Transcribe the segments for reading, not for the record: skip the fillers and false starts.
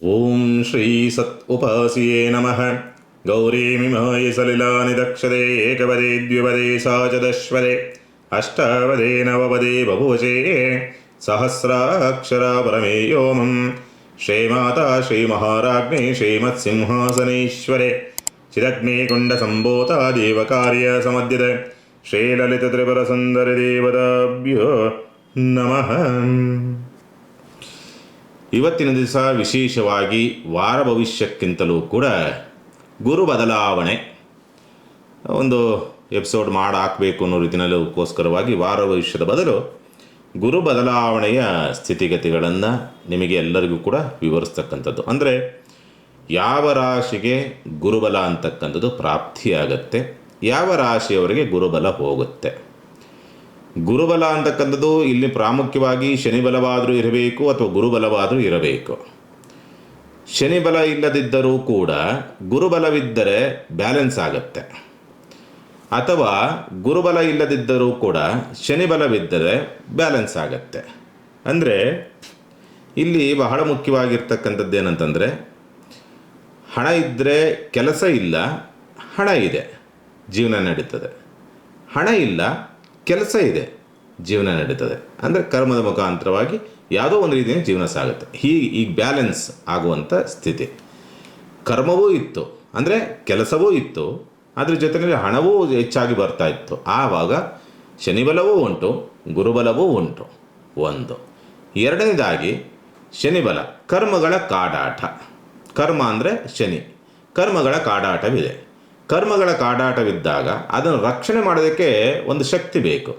ಓಂ ಶ್ರೀ ಸತ್ ಉಪಾಸಿಯೇ ನಮಃ. ಗೌರೀಮಿಮಾಯ ಸಲಿಲಾನಿ ದಕ್ಷತೆ ಏಕಪದೇ ದ್ವಿಪದೇ ಸಾಚದಶ್ವದೆ ಅಷ್ಟಾವದೇ ನವಪದೇ ಬಹುವಚೇ ಸಹಸ್ರಾಕ್ಷರ ಪರಮೇಯೋಮಂ. ಶ್ರೀಮಾತಾ ಶ್ರೀಮಹಾರಾಜ್ಞೇ ಶ್ರೀಮತ್ಸಿಂಹಾಸನೇಶ್ವರೆ ಚಿದಗ್ನೇ ಕುಂಡ ಸಂಭೂತ ದೇವಕಾರ್ಯ ಸಮದ್ಯತೆ ಶ್ರೀಲಲಿತ ತ್ರಿಪುರ ಸುಂದರಿ ದೇವತಾಭ್ಯೋ ನಮಃ. ಇವತ್ತಿನ ದಿವಸ ವಿಶೇಷವಾಗಿ ವಾರ ಭವಿಷ್ಯಕ್ಕಿಂತಲೂ ಕೂಡ ಗುರು ಬದಲಾವಣೆ ಒಂದು ಎಪಿಸೋಡ್ ಮಾಡಿ ಹಾಕಬೇಕು ಅನ್ನೋ ರೀತಿಯಲ್ಲಿಗೋಸ್ಕರವಾಗಿ ವಾರ ಭವಿಷ್ಯದ ಬದಲು ಗುರು ಬದಲಾವಣೆಯ ಸ್ಥಿತಿಗತಿಗಳನ್ನು ನಿಮಗೆ ಎಲ್ಲರಿಗೂ ಕೂಡ ವಿವರಿಸ್ತಕ್ಕಂಥದ್ದು. ಅಂದರೆ ಯಾವ ರಾಶಿಗೆ ಗುರುಬಲ ಅಂತಕ್ಕಂಥದ್ದು ಪ್ರಾಪ್ತಿಯಾಗತ್ತೆ, ಯಾವ ರಾಶಿಯವರಿಗೆ ಗುರುಬಲ ಹೋಗುತ್ತೆ. ಗುರುಬಲ ಅಂತಕ್ಕಂಥದ್ದು ಇಲ್ಲಿ ಪ್ರಾಮುಖ್ಯವಾಗಿ ಶನಿಬಲವಾದರೂ ಇರಬೇಕು ಅಥವಾ ಗುರುಬಲವಾದರೂ ಇರಬೇಕು. ಶನಿಬಲ ಇಲ್ಲದಿದ್ದರೂ ಕೂಡ ಗುರುಬಲವಿದ್ದರೆ ಬ್ಯಾಲೆನ್ಸ್ ಆಗುತ್ತೆ, ಅಥವಾ ಗುರುಬಲ ಇಲ್ಲದಿದ್ದರೂ ಕೂಡ ಶನಿಬಲವಿದ್ದರೆ ಬ್ಯಾಲೆನ್ಸ್ ಆಗುತ್ತೆ. ಅಂದರೆ ಇಲ್ಲಿ ಬಹಳ ಮುಖ್ಯವಾಗಿರ್ತಕ್ಕಂಥದ್ದು ಏನಂತಂದರೆ, ಹಣ ಇದ್ದರೆ ಕೆಲಸ ಇಲ್ಲ, ಹಣ ಇದೆ ಜೀವನ ನಡೀತದೆ. ಹಣ ಇಲ್ಲ, ಕೆಲಸ ಇದೆ, ಜೀವನ ನಡೀತದೆ. ಅಂದರೆ ಕರ್ಮದ ಮುಖಾಂತರವಾಗಿ ಯಾವುದೋ ಒಂದು ರೀತಿಯಲ್ಲಿ ಜೀವನ ಸಾಗುತ್ತೆ. ಈಗ ಬ್ಯಾಲೆನ್ಸ್ ಆಗುವಂಥ ಸ್ಥಿತಿ. ಕರ್ಮವೂ ಇತ್ತು, ಅಂದರೆ ಕೆಲಸವೂ ಇತ್ತು, ಅದ್ರ ಜೊತೆಯಲ್ಲಿ ಹಣವೂ ಹೆಚ್ಚಾಗಿ ಬರ್ತಾ ಇತ್ತು. ಆವಾಗ ಶನಿಬಲವೂ ಉಂಟು, ಗುರುಬಲವೂ ಉಂಟು. ಒಂದು. ಎರಡನೇದಾಗಿ ಶನಿಬಲ ಕರ್ಮಗಳ ಕಾಡಾಟ. ಕರ್ಮ ಅಂದರೆ ಶನಿ, ಕರ್ಮಗಳ ಕಾಡಾಟವಿದೆ. ಕರ್ಮಗಳ ಕಾಡಾಟವಿದ್ದಾಗ ಅದನ್ನು ರಕ್ಷಣೆ ಮಾಡೋದಕ್ಕೆ ಒಂದು ಶಕ್ತಿ ಬೇಕು.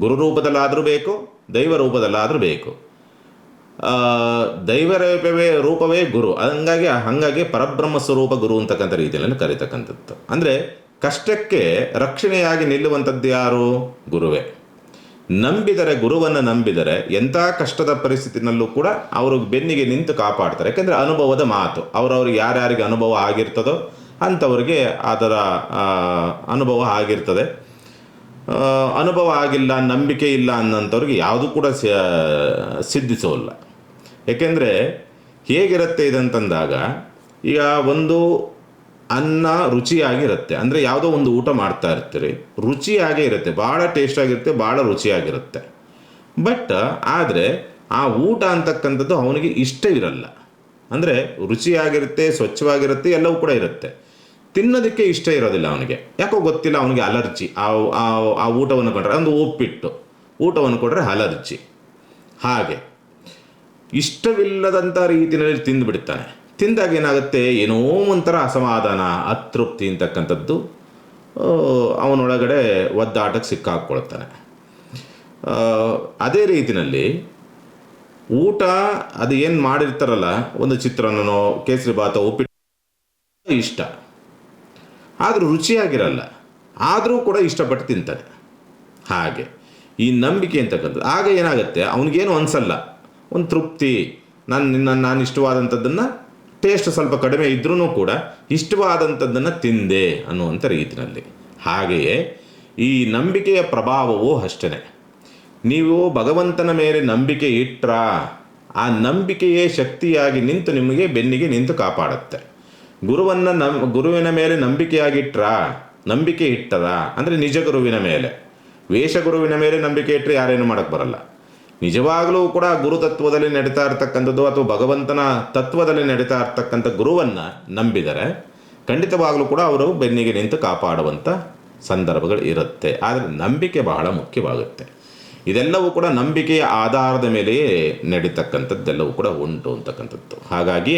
ಗುರು ರೂಪದಲ್ಲಾದರೂ ಬೇಕು, ದೈವ ರೂಪದಲ್ಲಾದರೂ ಬೇಕು. ದೈವ ರೂಪವೇ ಗುರು. ಹಾಗಾಗಿ ಪರಬ್ರಹ್ಮ ಸ್ವರೂಪ ಗುರು ಅಂತಕ್ಕಂಥ ರೀತಿಯಲ್ಲಿ ಕರೀತಕ್ಕಂಥದ್ದು. ಅಂದರೆ ಕಷ್ಟಕ್ಕೆ ರಕ್ಷಣೆಯಾಗಿ ನಿಲ್ಲುವಂಥದ್ದು ಯಾರು? ಗುರುವೇ. ನಂಬಿದರೆ, ಗುರುವನ್ನು ನಂಬಿದರೆ ಎಂಥ ಕಷ್ಟದ ಪರಿಸ್ಥಿತಿನಲ್ಲೂ ಕೂಡ ಅವರು ಬೆನ್ನಿಗೆ ನಿಂತು ಕಾಪಾಡ್ತಾರೆ. ಯಾಕೆಂದರೆ ಅನುಭವದ ಮಾತು. ಅವರವ್ರಿಗೆ ಯಾರ್ಯಾರಿಗೆ ಅನುಭವ ಆಗಿರ್ತದೋ ಅಂಥವ್ರಿಗೆ ಅದರ ಅನುಭವ ಆಗಿರ್ತದೆ. ಅನುಭವ ಆಗಿಲ್ಲ, ನಂಬಿಕೆ ಇಲ್ಲ ಅನ್ನೋಂಥವ್ರಿಗೆ ಯಾವುದೂ ಕೂಡ ಸಿದ್ಧಿಸೋಲ್ಲ. ಏಕೆಂದರೆ ಹೇಗಿರುತ್ತೆ ಇದಂತಂದಾಗ, ಈಗ ಒಂದು ಅನ್ನ ರುಚಿಯಾಗಿರುತ್ತೆ. ಅಂದರೆ ಯಾವುದೋ ಒಂದು ಊಟ ಮಾಡ್ತಾ ಇರ್ತೀರಿ, ರುಚಿಯಾಗೇ ಇರುತ್ತೆ, ಭಾಳ ಟೇಸ್ಟಾಗಿರುತ್ತೆ, ಭಾಳ ರುಚಿಯಾಗಿರುತ್ತೆ. ಬಟ್ ಆದರೆ ಆ ಊಟ ಅಂತಕ್ಕಂಥದ್ದು ಅವನಿಗೆ ಇಷ್ಟ ಇರಲ್ಲ. ಅಂದರೆ ರುಚಿಯಾಗಿರುತ್ತೆ, ಸ್ವಚ್ಛವಾಗಿರುತ್ತೆ, ಎಲ್ಲವೂ ಕೂಡ ಇರುತ್ತೆ, ತಿನ್ನೋದಕ್ಕೆ ಇಷ್ಟ ಇರೋದಿಲ್ಲ ಅವನಿಗೆ. ಯಾಕೋ ಗೊತ್ತಿಲ್ಲ, ಅವನಿಗೆ ಅಲರ್ಜಿ. ಆ ಊಟವನ್ನು ಕೊಟ್ಟರೆ, ಒಂದು ಉಪ್ಪಿಟ್ಟು ಊಟವನ್ನು ಕೊಟ್ಟರೆ ಅಲರ್ಜಿ. ಹಾಗೆ ಇಷ್ಟವಿಲ್ಲದಂಥ ರೀತಿಯಲ್ಲಿ ತಿಂದುಬಿಡ್ತಾನೆ. ತಿಂದಾಗ ಏನಾಗುತ್ತೆ, ಏನೋ ಒಂಥರ ಅಸಮಾಧಾನ, ಅತೃಪ್ತಿ ಅಂತಕ್ಕಂಥದ್ದು ಅವನೊಳಗಡೆ ಒದ್ದಾಟಕ್ಕೆ ಸಿಕ್ಕಾಕ್ಕೊಳ್ತಾನೆ. ಅದೇ ರೀತಿಯಲ್ಲಿ ಊಟ ಅದು ಏನು ಮಾಡಿರ್ತಾರಲ್ಲ, ಒಂದು ಚಿತ್ರಾನ್ನನೋ ಕೇಸರಿ ಭಾತ ಉಪ್ಪಿಟ್ಟು ಇಷ್ಟ, ಆದರೂ ರುಚಿಯಾಗಿರಲ್ಲ, ಆದರೂ ಕೂಡ ಇಷ್ಟಪಟ್ಟು ತಿಂತಾನೆ. ಹಾಗೆ ಈ ನಂಬಿಕೆ ಅಂತಕ್ಕಂಥದ್ದು. ಆಗ ಏನಾಗುತ್ತೆ, ಅವನಿಗೇನು ಅನಿಸಲ್ಲ, ಒಂದು ತೃಪ್ತಿ. ನಾನು ಇಷ್ಟವಾದಂಥದ್ದನ್ನು, ಟೇಸ್ಟ್ ಸ್ವಲ್ಪ ಕಡಿಮೆ ಇದ್ರೂ ಕೂಡ ಇಷ್ಟವಾದಂಥದ್ದನ್ನು ತಿಂದೆ ಅನ್ನುವಂಥ ರೀತಿಯಲ್ಲಿ. ಹಾಗೆಯೇ ಈ ನಂಬಿಕೆಯ ಪ್ರಭಾವವೂ ಅಷ್ಟೇ. ನೀವು ಭಗವಂತನ ಮೇಲೆ ನಂಬಿಕೆ ಇಟ್ಟರ, ಆ ನಂಬಿಕೆಯೇ ಶಕ್ತಿಯಾಗಿ ನಿಂತು ನಿಮಗೆ ಬೆನ್ನಿಗೆ ನಿಂತು ಕಾಪಾಡುತ್ತೆ. ಗುರುವಿನ ಮೇಲೆ ನಂಬಿಕೆ ಇಟ್ಟದ ಅಂದರೆ ನಿಜ ಗುರುವಿನ ಮೇಲೆ. ವೇಷ ಗುರುವಿನ ಮೇಲೆ ನಂಬಿಕೆ ಇಟ್ಟರೆ ಯಾರೇನು ಮಾಡೋಕ್ಕೆ ಬರಲ್ಲ. ನಿಜವಾಗಲೂ ಕೂಡ ಗುರು ತತ್ವದಲ್ಲಿ ನಡೀತಾ ಇರ್ತಕ್ಕಂಥದ್ದು ಅಥವಾ ಭಗವಂತನ ತತ್ವದಲ್ಲಿ ನಡೀತಾ ಇರ್ತಕ್ಕಂಥ ಗುರುವನ್ನು ನಂಬಿದರೆ ಖಂಡಿತವಾಗಲೂ ಕೂಡ ಅವರು ಬೆನ್ನಿಗೆ ನಿಂತು ಕಾಪಾಡುವಂಥ ಸಂದರ್ಭಗಳು ಇರುತ್ತೆ. ಆದರೆ ನಂಬಿಕೆ ಬಹಳ ಮುಖ್ಯವಾಗುತ್ತೆ. ಇದೆಲ್ಲವೂ ಕೂಡ ನಂಬಿಕೆಯ ಆಧಾರದ ಮೇಲೆಯೇ ನಡೀತಕ್ಕಂಥದ್ದೆಲ್ಲವೂ ಕೂಡ ಉಂಟು ಅಂತಕ್ಕಂಥದ್ದು. ಹಾಗಾಗಿ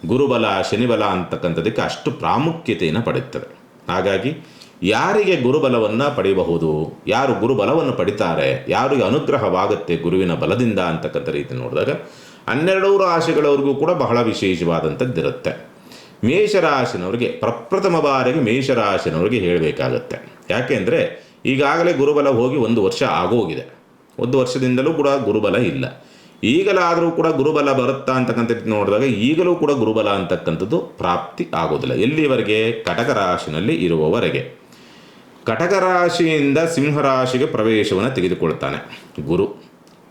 ಗುರುಬಲ ಶನಿಬಲ ಅಂತಕ್ಕಂಥದ್ದಕ್ಕೆ ಅಷ್ಟು ಪ್ರಾಮುಖ್ಯತೆಯನ್ನು ಪಡೆಯುತ್ತದೆ. ಹಾಗಾಗಿ ಯಾರಿಗೆ ಗುರುಬಲವನ್ನು ಪಡೆಯಬಹುದು, ಯಾರು ಗುರುಬಲವನ್ನು ಪಡಿತಾರೆ, ಯಾರಿಗೆ ಅನುಗ್ರಹವಾಗುತ್ತೆ ಗುರುವಿನ ಬಲದಿಂದ ಅಂತಕ್ಕಂಥ ರೀತಿ ನೋಡಿದಾಗ 12 ರಾಶಿಗಳವರೆಗೂ ಕೂಡ ಬಹಳ ವಿಶೇಷವಾದಂಥದ್ದಿರುತ್ತೆ. ಮೇಷರಾಶಿನವರಿಗೆ ಪ್ರಪ್ರಥಮ ಬಾರಿಗೆ ಮೇಷರಾಶಿನವರಿಗೆ ಹೇಳಬೇಕಾಗತ್ತೆ. ಯಾಕೆಂದರೆ ಈಗಾಗಲೇ ಗುರುಬಲ ಹೋಗಿ 1 ವರ್ಷ ಆಗೋಗಿದೆ. 1 ವರ್ಷದಿಂದಲೂ ಕೂಡ ಗುರುಬಲ ಇಲ್ಲ. ಈಗಲಾದರೂ ಕೂಡ ಗುರುಬಲ ಬರುತ್ತಾ ಅಂತಕ್ಕಂಥ ನೋಡಿದಾಗ ಈಗಲೂ ಕೂಡ ಗುರುಬಲ ಅಂತಕ್ಕಂಥದ್ದು ಪ್ರಾಪ್ತಿ ಆಗೋದಿಲ್ಲ. ಎಲ್ಲಿವರೆಗೆ? ಕಟಕ ರಾಶಿನಲ್ಲಿ ಇರುವವರೆಗೆ. ಕಟಕ ರಾಶಿಯಿಂದ ಸಿಂಹರಾಶಿಗೆ ಪ್ರವೇಶವನ್ನು ತೆಗೆದುಕೊಳ್ತಾನೆ ಗುರು.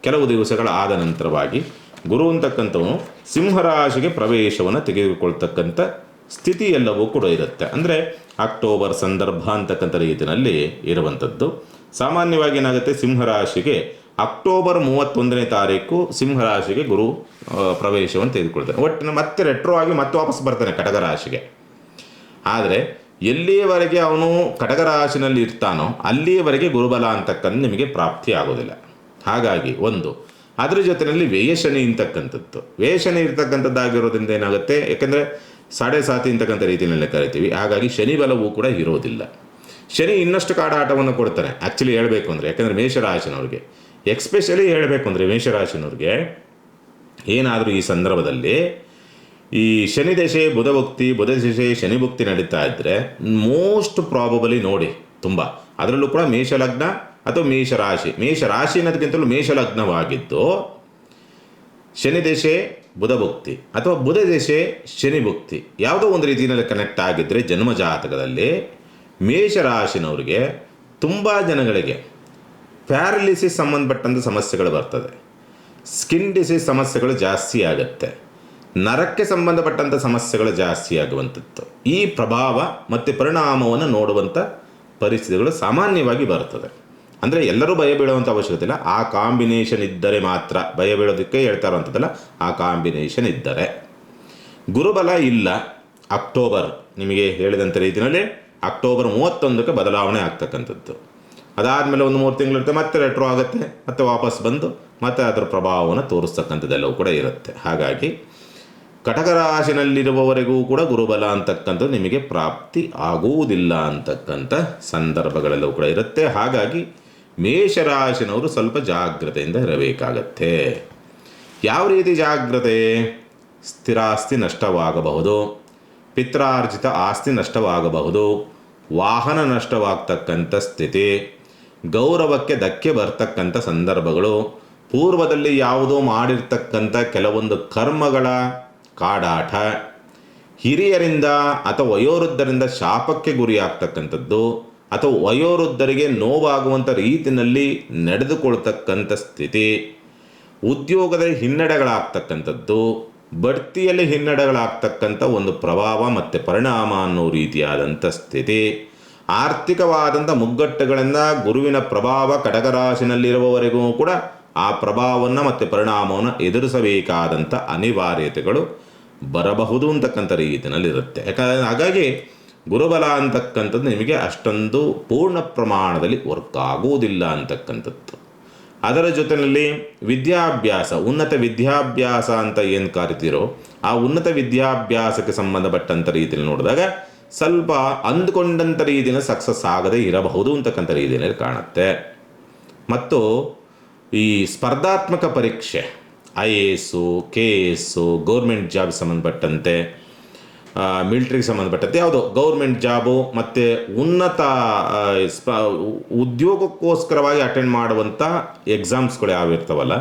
ಕೆಲವು ದಿವಸಗಳ ಆದ ನಂತರವಾಗಿ ಗುರು ಅಂತಕ್ಕಂಥವನು ಸಿಂಹರಾಶಿಗೆ ಪ್ರವೇಶವನ್ನು ತೆಗೆದುಕೊಳ್ತಕ್ಕಂಥ ಸ್ಥಿತಿ ಎಲ್ಲವೂ ಕೂಡ ಇರುತ್ತೆ. ಅಂದರೆ ಅಕ್ಟೋಬರ್ ಸಂದರ್ಭ ಅಂತಕ್ಕಂಥ ರೀತಿಯಲ್ಲಿ ಇರುವಂಥದ್ದು. ಸಾಮಾನ್ಯವಾಗಿ ಏನಾಗುತ್ತೆ, ಸಿಂಹರಾಶಿಗೆ ಅಕ್ಟೋಬರ್ 31ನೇ ತಾರೀಕು ಸಿಂಹರಾಶಿಗೆ ಗುರು ಪ್ರವೇಶವನ್ನು ತೆಗೆದುಕೊಳ್ತಾನೆ. ಒಟ್ಟಿನ ಮತ್ತೆ ರೆಟ್ರೋ ಆಗಿ ಮತ್ತೆ ವಾಪಸ್ ಬರ್ತಾನೆ ಕಟಕ ರಾಶಿಗೆ. ಆದರೆ ಎಲ್ಲಿಯವರೆಗೆ ಅವನು ಕಟಕ ರಾಶಿನಲ್ಲಿ ಇರ್ತಾನೋ ಅಲ್ಲಿಯವರೆಗೆ ಗುರುಬಲ ಅಂತಕ್ಕಂಥ ನಿಮಗೆ ಪ್ರಾಪ್ತಿ ಆಗೋದಿಲ್ಲ. ಹಾಗಾಗಿ ಒಂದು ಅದರ ಜೊತೆಯಲ್ಲಿ ವ್ಯಯಶನಿ ಅಂತಕ್ಕಂಥದ್ದು, ವ್ಯಯಶನಿ ಇರ್ತಕ್ಕಂಥದ್ದಾಗಿರೋದ್ರಿಂದ ಏನಾಗುತ್ತೆ, ಯಾಕೆಂದರೆ 7.5 ಅಂತಕ್ಕಂಥ ರೀತಿಯಲ್ಲಿ ಕರಿತೀವಿ. ಹಾಗಾಗಿ ಶನಿ ಬಲವೂ ಕೂಡ ಇರೋದಿಲ್ಲ. ಶನಿ ಇನ್ನಷ್ಟು ಕಾಡಾಟವನ್ನು ಕೊಡ್ತಾನೆ ಆ್ಯಕ್ಚುಲಿ ಹೇಳಬೇಕು ಅಂದರೆ. ಯಾಕೆಂದರೆ ಮೇಷರಾಶಿನವ್ರಿಗೆ ಎಕ್ಸ್ಪೆಷಲಿ ಹೇಳಬೇಕು ಅಂದರೆ ಮೇಷರಾಶಿನವ್ರಿಗೆ ಏನಾದರೂ ಈ ಸಂದರ್ಭದಲ್ಲಿ ಈ ಶನಿ ದಶೆ ಬುಧ ದಶೆ ಶನಿ ಭುಕ್ತಿ ನಡೀತಾ ಇದ್ದರೆ ಮೋಸ್ಟ್ ಪ್ರಾಬಬಲಿ ನೋಡಿ ತುಂಬ, ಅದರಲ್ಲೂ ಕೂಡ ಮೇಷಲಗ್ನ ಅಥವಾ ಮೇಷರಾಶಿ ಅನ್ನೋದಕ್ಕಿಂತಲೂ ಮೇಷಲಗ್ನವಾಗಿದ್ದು ಶನಿ ದಶೆ ಬುಧ ಭುಕ್ತಿ ಅಥವಾ ಬುಧ ದಶೆ ಶನಿ ಭುಕ್ತಿ ಯಾವುದೋ ಒಂದು ರೀತಿಯಲ್ಲಿ ಕನೆಕ್ಟ್ ಆಗಿದ್ದರೆ ಜನ್ಮಜಾತಕದಲ್ಲಿ ಮೇಷರಾಶಿನವ್ರಿಗೆ ತುಂಬ ಜನಗಳಿಗೆ ಪ್ಯಾರಲಿಸಿಸ್ ಸಂಬಂಧಪಟ್ಟಂಥ ಸಮಸ್ಯೆಗಳು ಬರ್ತದೆ, ಸ್ಕಿನ್ ಡಿಸೀಸ್ ಸಮಸ್ಯೆಗಳು ಜಾಸ್ತಿ ಆಗುತ್ತೆ, ನರಕ್ಕೆ ಸಂಬಂಧಪಟ್ಟಂಥ ಸಮಸ್ಯೆಗಳು ಜಾಸ್ತಿ ಆಗುವಂಥದ್ದು. ಈ ಪ್ರಭಾವ ಮತ್ತು ಪರಿಣಾಮವನ್ನು ನೋಡುವಂಥ ಪರಿಸ್ಥಿತಿಗಳು ಸಾಮಾನ್ಯವಾಗಿ ಬರ್ತದೆ. ಅಂದರೆ ಎಲ್ಲರೂ ಭಯ ಬೀಳುವಂಥ ಅವಶ್ಯಕತೆ ಇಲ್ಲ, ಆ ಕಾಂಬಿನೇಷನ್ ಇದ್ದರೆ ಮಾತ್ರ ಭಯ ಬೀಳೋದಕ್ಕೆ ಹೇಳ್ತಾ ಇರೋವಂಥದ್ದಲ್ಲ, ಆ ಕಾಂಬಿನೇಷನ್ ಇದ್ದರೆ. ಗುರುಬಲ ಇಲ್ಲ. ಅಕ್ಟೋಬರ್ ನಿಮಗೆ ಹೇಳಿದಂಥ ರೀತಿಯಲ್ಲಿ ಅಕ್ಟೋಬರ್ 31ಕ್ಕೆ ಬದಲಾವಣೆ ಆಗ್ತಕ್ಕಂಥದ್ದು. ಅದಾದಮೇಲೆ ಒಂದು 3 ತಿಂಗಳಿರುತ್ತೆ, ಮತ್ತೆ ರೆಟ್ರೋ ಆಗುತ್ತೆ, ಮತ್ತೆ ವಾಪಸ್ ಬಂದು ಮತ್ತೆ ಅದರ ಪ್ರಭಾವವನ್ನು ತೋರಿಸ್ತಕ್ಕಂಥದ್ದೆಲ್ಲವೂ ಕೂಡ ಇರುತ್ತೆ. ಹಾಗಾಗಿ ಕಟಕ ರಾಶಿನಲ್ಲಿರುವವರೆಗೂ ಕೂಡ ಗುರುಬಲ ಅಂತಕ್ಕಂಥದ್ದು ನಿಮಗೆ ಪ್ರಾಪ್ತಿ ಆಗುವುದಿಲ್ಲ ಅಂತಕ್ಕಂಥ ಸಂದರ್ಭಗಳೆಲ್ಲವೂ ಕೂಡ ಇರುತ್ತೆ. ಹಾಗಾಗಿ ಮೇಷರಾಶಿನವರು ಸ್ವಲ್ಪ ಜಾಗ್ರತೆಯಿಂದ ಇರಬೇಕಾಗತ್ತೆ. ಯಾವ ರೀತಿ ಜಾಗ್ರತೆ? ಸ್ಥಿರಾಸ್ತಿ ನಷ್ಟವಾಗಬಹುದು, ಪಿತ್ರಾರ್ಜಿತ ಆಸ್ತಿ ನಷ್ಟವಾಗಬಹುದು, ವಾಹನ ನಷ್ಟವಾಗ್ತಕ್ಕಂಥ ಸ್ಥಿತಿ, ಗೌರವಕ್ಕೆ ಧಕ್ಕೆ ಬರ್ತಕ್ಕಂಥ ಸಂದರ್ಭಗಳು, ಪೂರ್ವದಲ್ಲಿ ಯಾವುದೋ ಮಾಡಿರ್ತಕ್ಕಂಥ ಕೆಲವೊಂದು ಕರ್ಮಗಳ ಕಾಡಾಟ, ಹಿರಿಯರಿಂದ ಅಥವಾ ವಯೋವೃದ್ಧರಿಂದ ಶಾಪಕ್ಕೆ ಗುರಿಯಾಗ್ತಕ್ಕಂಥದ್ದು ಅಥವಾ ವಯೋವೃದ್ಧರಿಗೆ ನೋವಾಗುವಂಥ ರೀತಿಯಲ್ಲಿ ನಡೆದುಕೊಳ್ತಕ್ಕಂಥ ಸ್ಥಿತಿ, ಉದ್ಯೋಗದ ಹಿನ್ನಡೆಗಳಾಗ್ತಕ್ಕಂಥದ್ದು, ಬಡ್ತಿಯಲ್ಲಿ ಹಿನ್ನಡೆಗಳಾಗ್ತಕ್ಕಂಥ ಒಂದು ಪ್ರಭಾವ ಮತ್ತು ಪರಿಣಾಮ ಅನ್ನೋ ರೀತಿಯಾದಂಥ ಸ್ಥಿತಿ, ಆರ್ಥಿಕವಾದಂಥ ಮುಗ್ಗಟ್ಟುಗಳಿಂದ ಗುರುವಿನ ಪ್ರಭಾವ ಕಟಕರಾಶಿನಲ್ಲಿರುವವರೆಗೂ ಕೂಡ ಆ ಪ್ರಭಾವವನ್ನು ಮತ್ತು ಪರಿಣಾಮವನ್ನು ಎದುರಿಸಬೇಕಾದಂಥ ಅನಿವಾರ್ಯತೆಗಳು ಬರಬಹುದು ಅಂತಕ್ಕಂಥ ರೀತಿಯಲ್ಲಿರುತ್ತೆ. ಹಾಗಾಗಿ ಗುರುಬಲ ಅಂತಕ್ಕಂಥದ್ದು ನಿಮಗೆ ಅಷ್ಟೊಂದು ಪೂರ್ಣ ಪ್ರಮಾಣದಲ್ಲಿ ವರ್ಕ್ ಆಗುವುದಿಲ್ಲ ಅಂತಕ್ಕಂಥದ್ದು. ಅದರ ಜೊತೆಯಲ್ಲಿ ವಿದ್ಯಾಭ್ಯಾಸ, ಉನ್ನತ ವಿದ್ಯಾಭ್ಯಾಸ ಅಂತ ಏನು ಕರಿತೀರೋ ಆ ಉನ್ನತ ವಿದ್ಯಾಭ್ಯಾಸಕ್ಕೆ ಸಂಬಂಧಪಟ್ಟಂಥ ರೀತಿಯಲ್ಲಿ ನೋಡಿದಾಗ ಸ್ವಲ್ಪ ಅಂದುಕೊಂಡಂಥ ರೀತಿಯಲ್ಲಿ ಸಕ್ಸಸ್ ಆಗದೆ ಇರಬಹುದು ಅಂತಕ್ಕಂಥ ರೀತಿಯಲ್ಲಿ ಕಾಣುತ್ತೆ. ಮತ್ತು ಈ ಸ್ಪರ್ಧಾತ್ಮಕ ಪರೀಕ್ಷೆ IAS, KS, ಗೌರ್ಮೆಂಟ್ ಜಾಬ್ ಸಂಬಂಧಪಟ್ಟಂತೆ, ಮಿಲ್ಟ್ರಿಗೆ ಸಂಬಂಧಪಟ್ಟಂತೆ ಯಾವುದೋ ಗೌರ್ಮೆಂಟ್ ಜಾಬು ಮತ್ತು ಉನ್ನತ ಉದ್ಯೋಗಕ್ಕೋಸ್ಕರವಾಗಿ ಅಟೆಂಡ್ ಮಾಡುವಂಥ ಎಕ್ಸಾಮ್ಸ್ಗಳು ಯಾವಿರ್ತಾವಲ್ಲ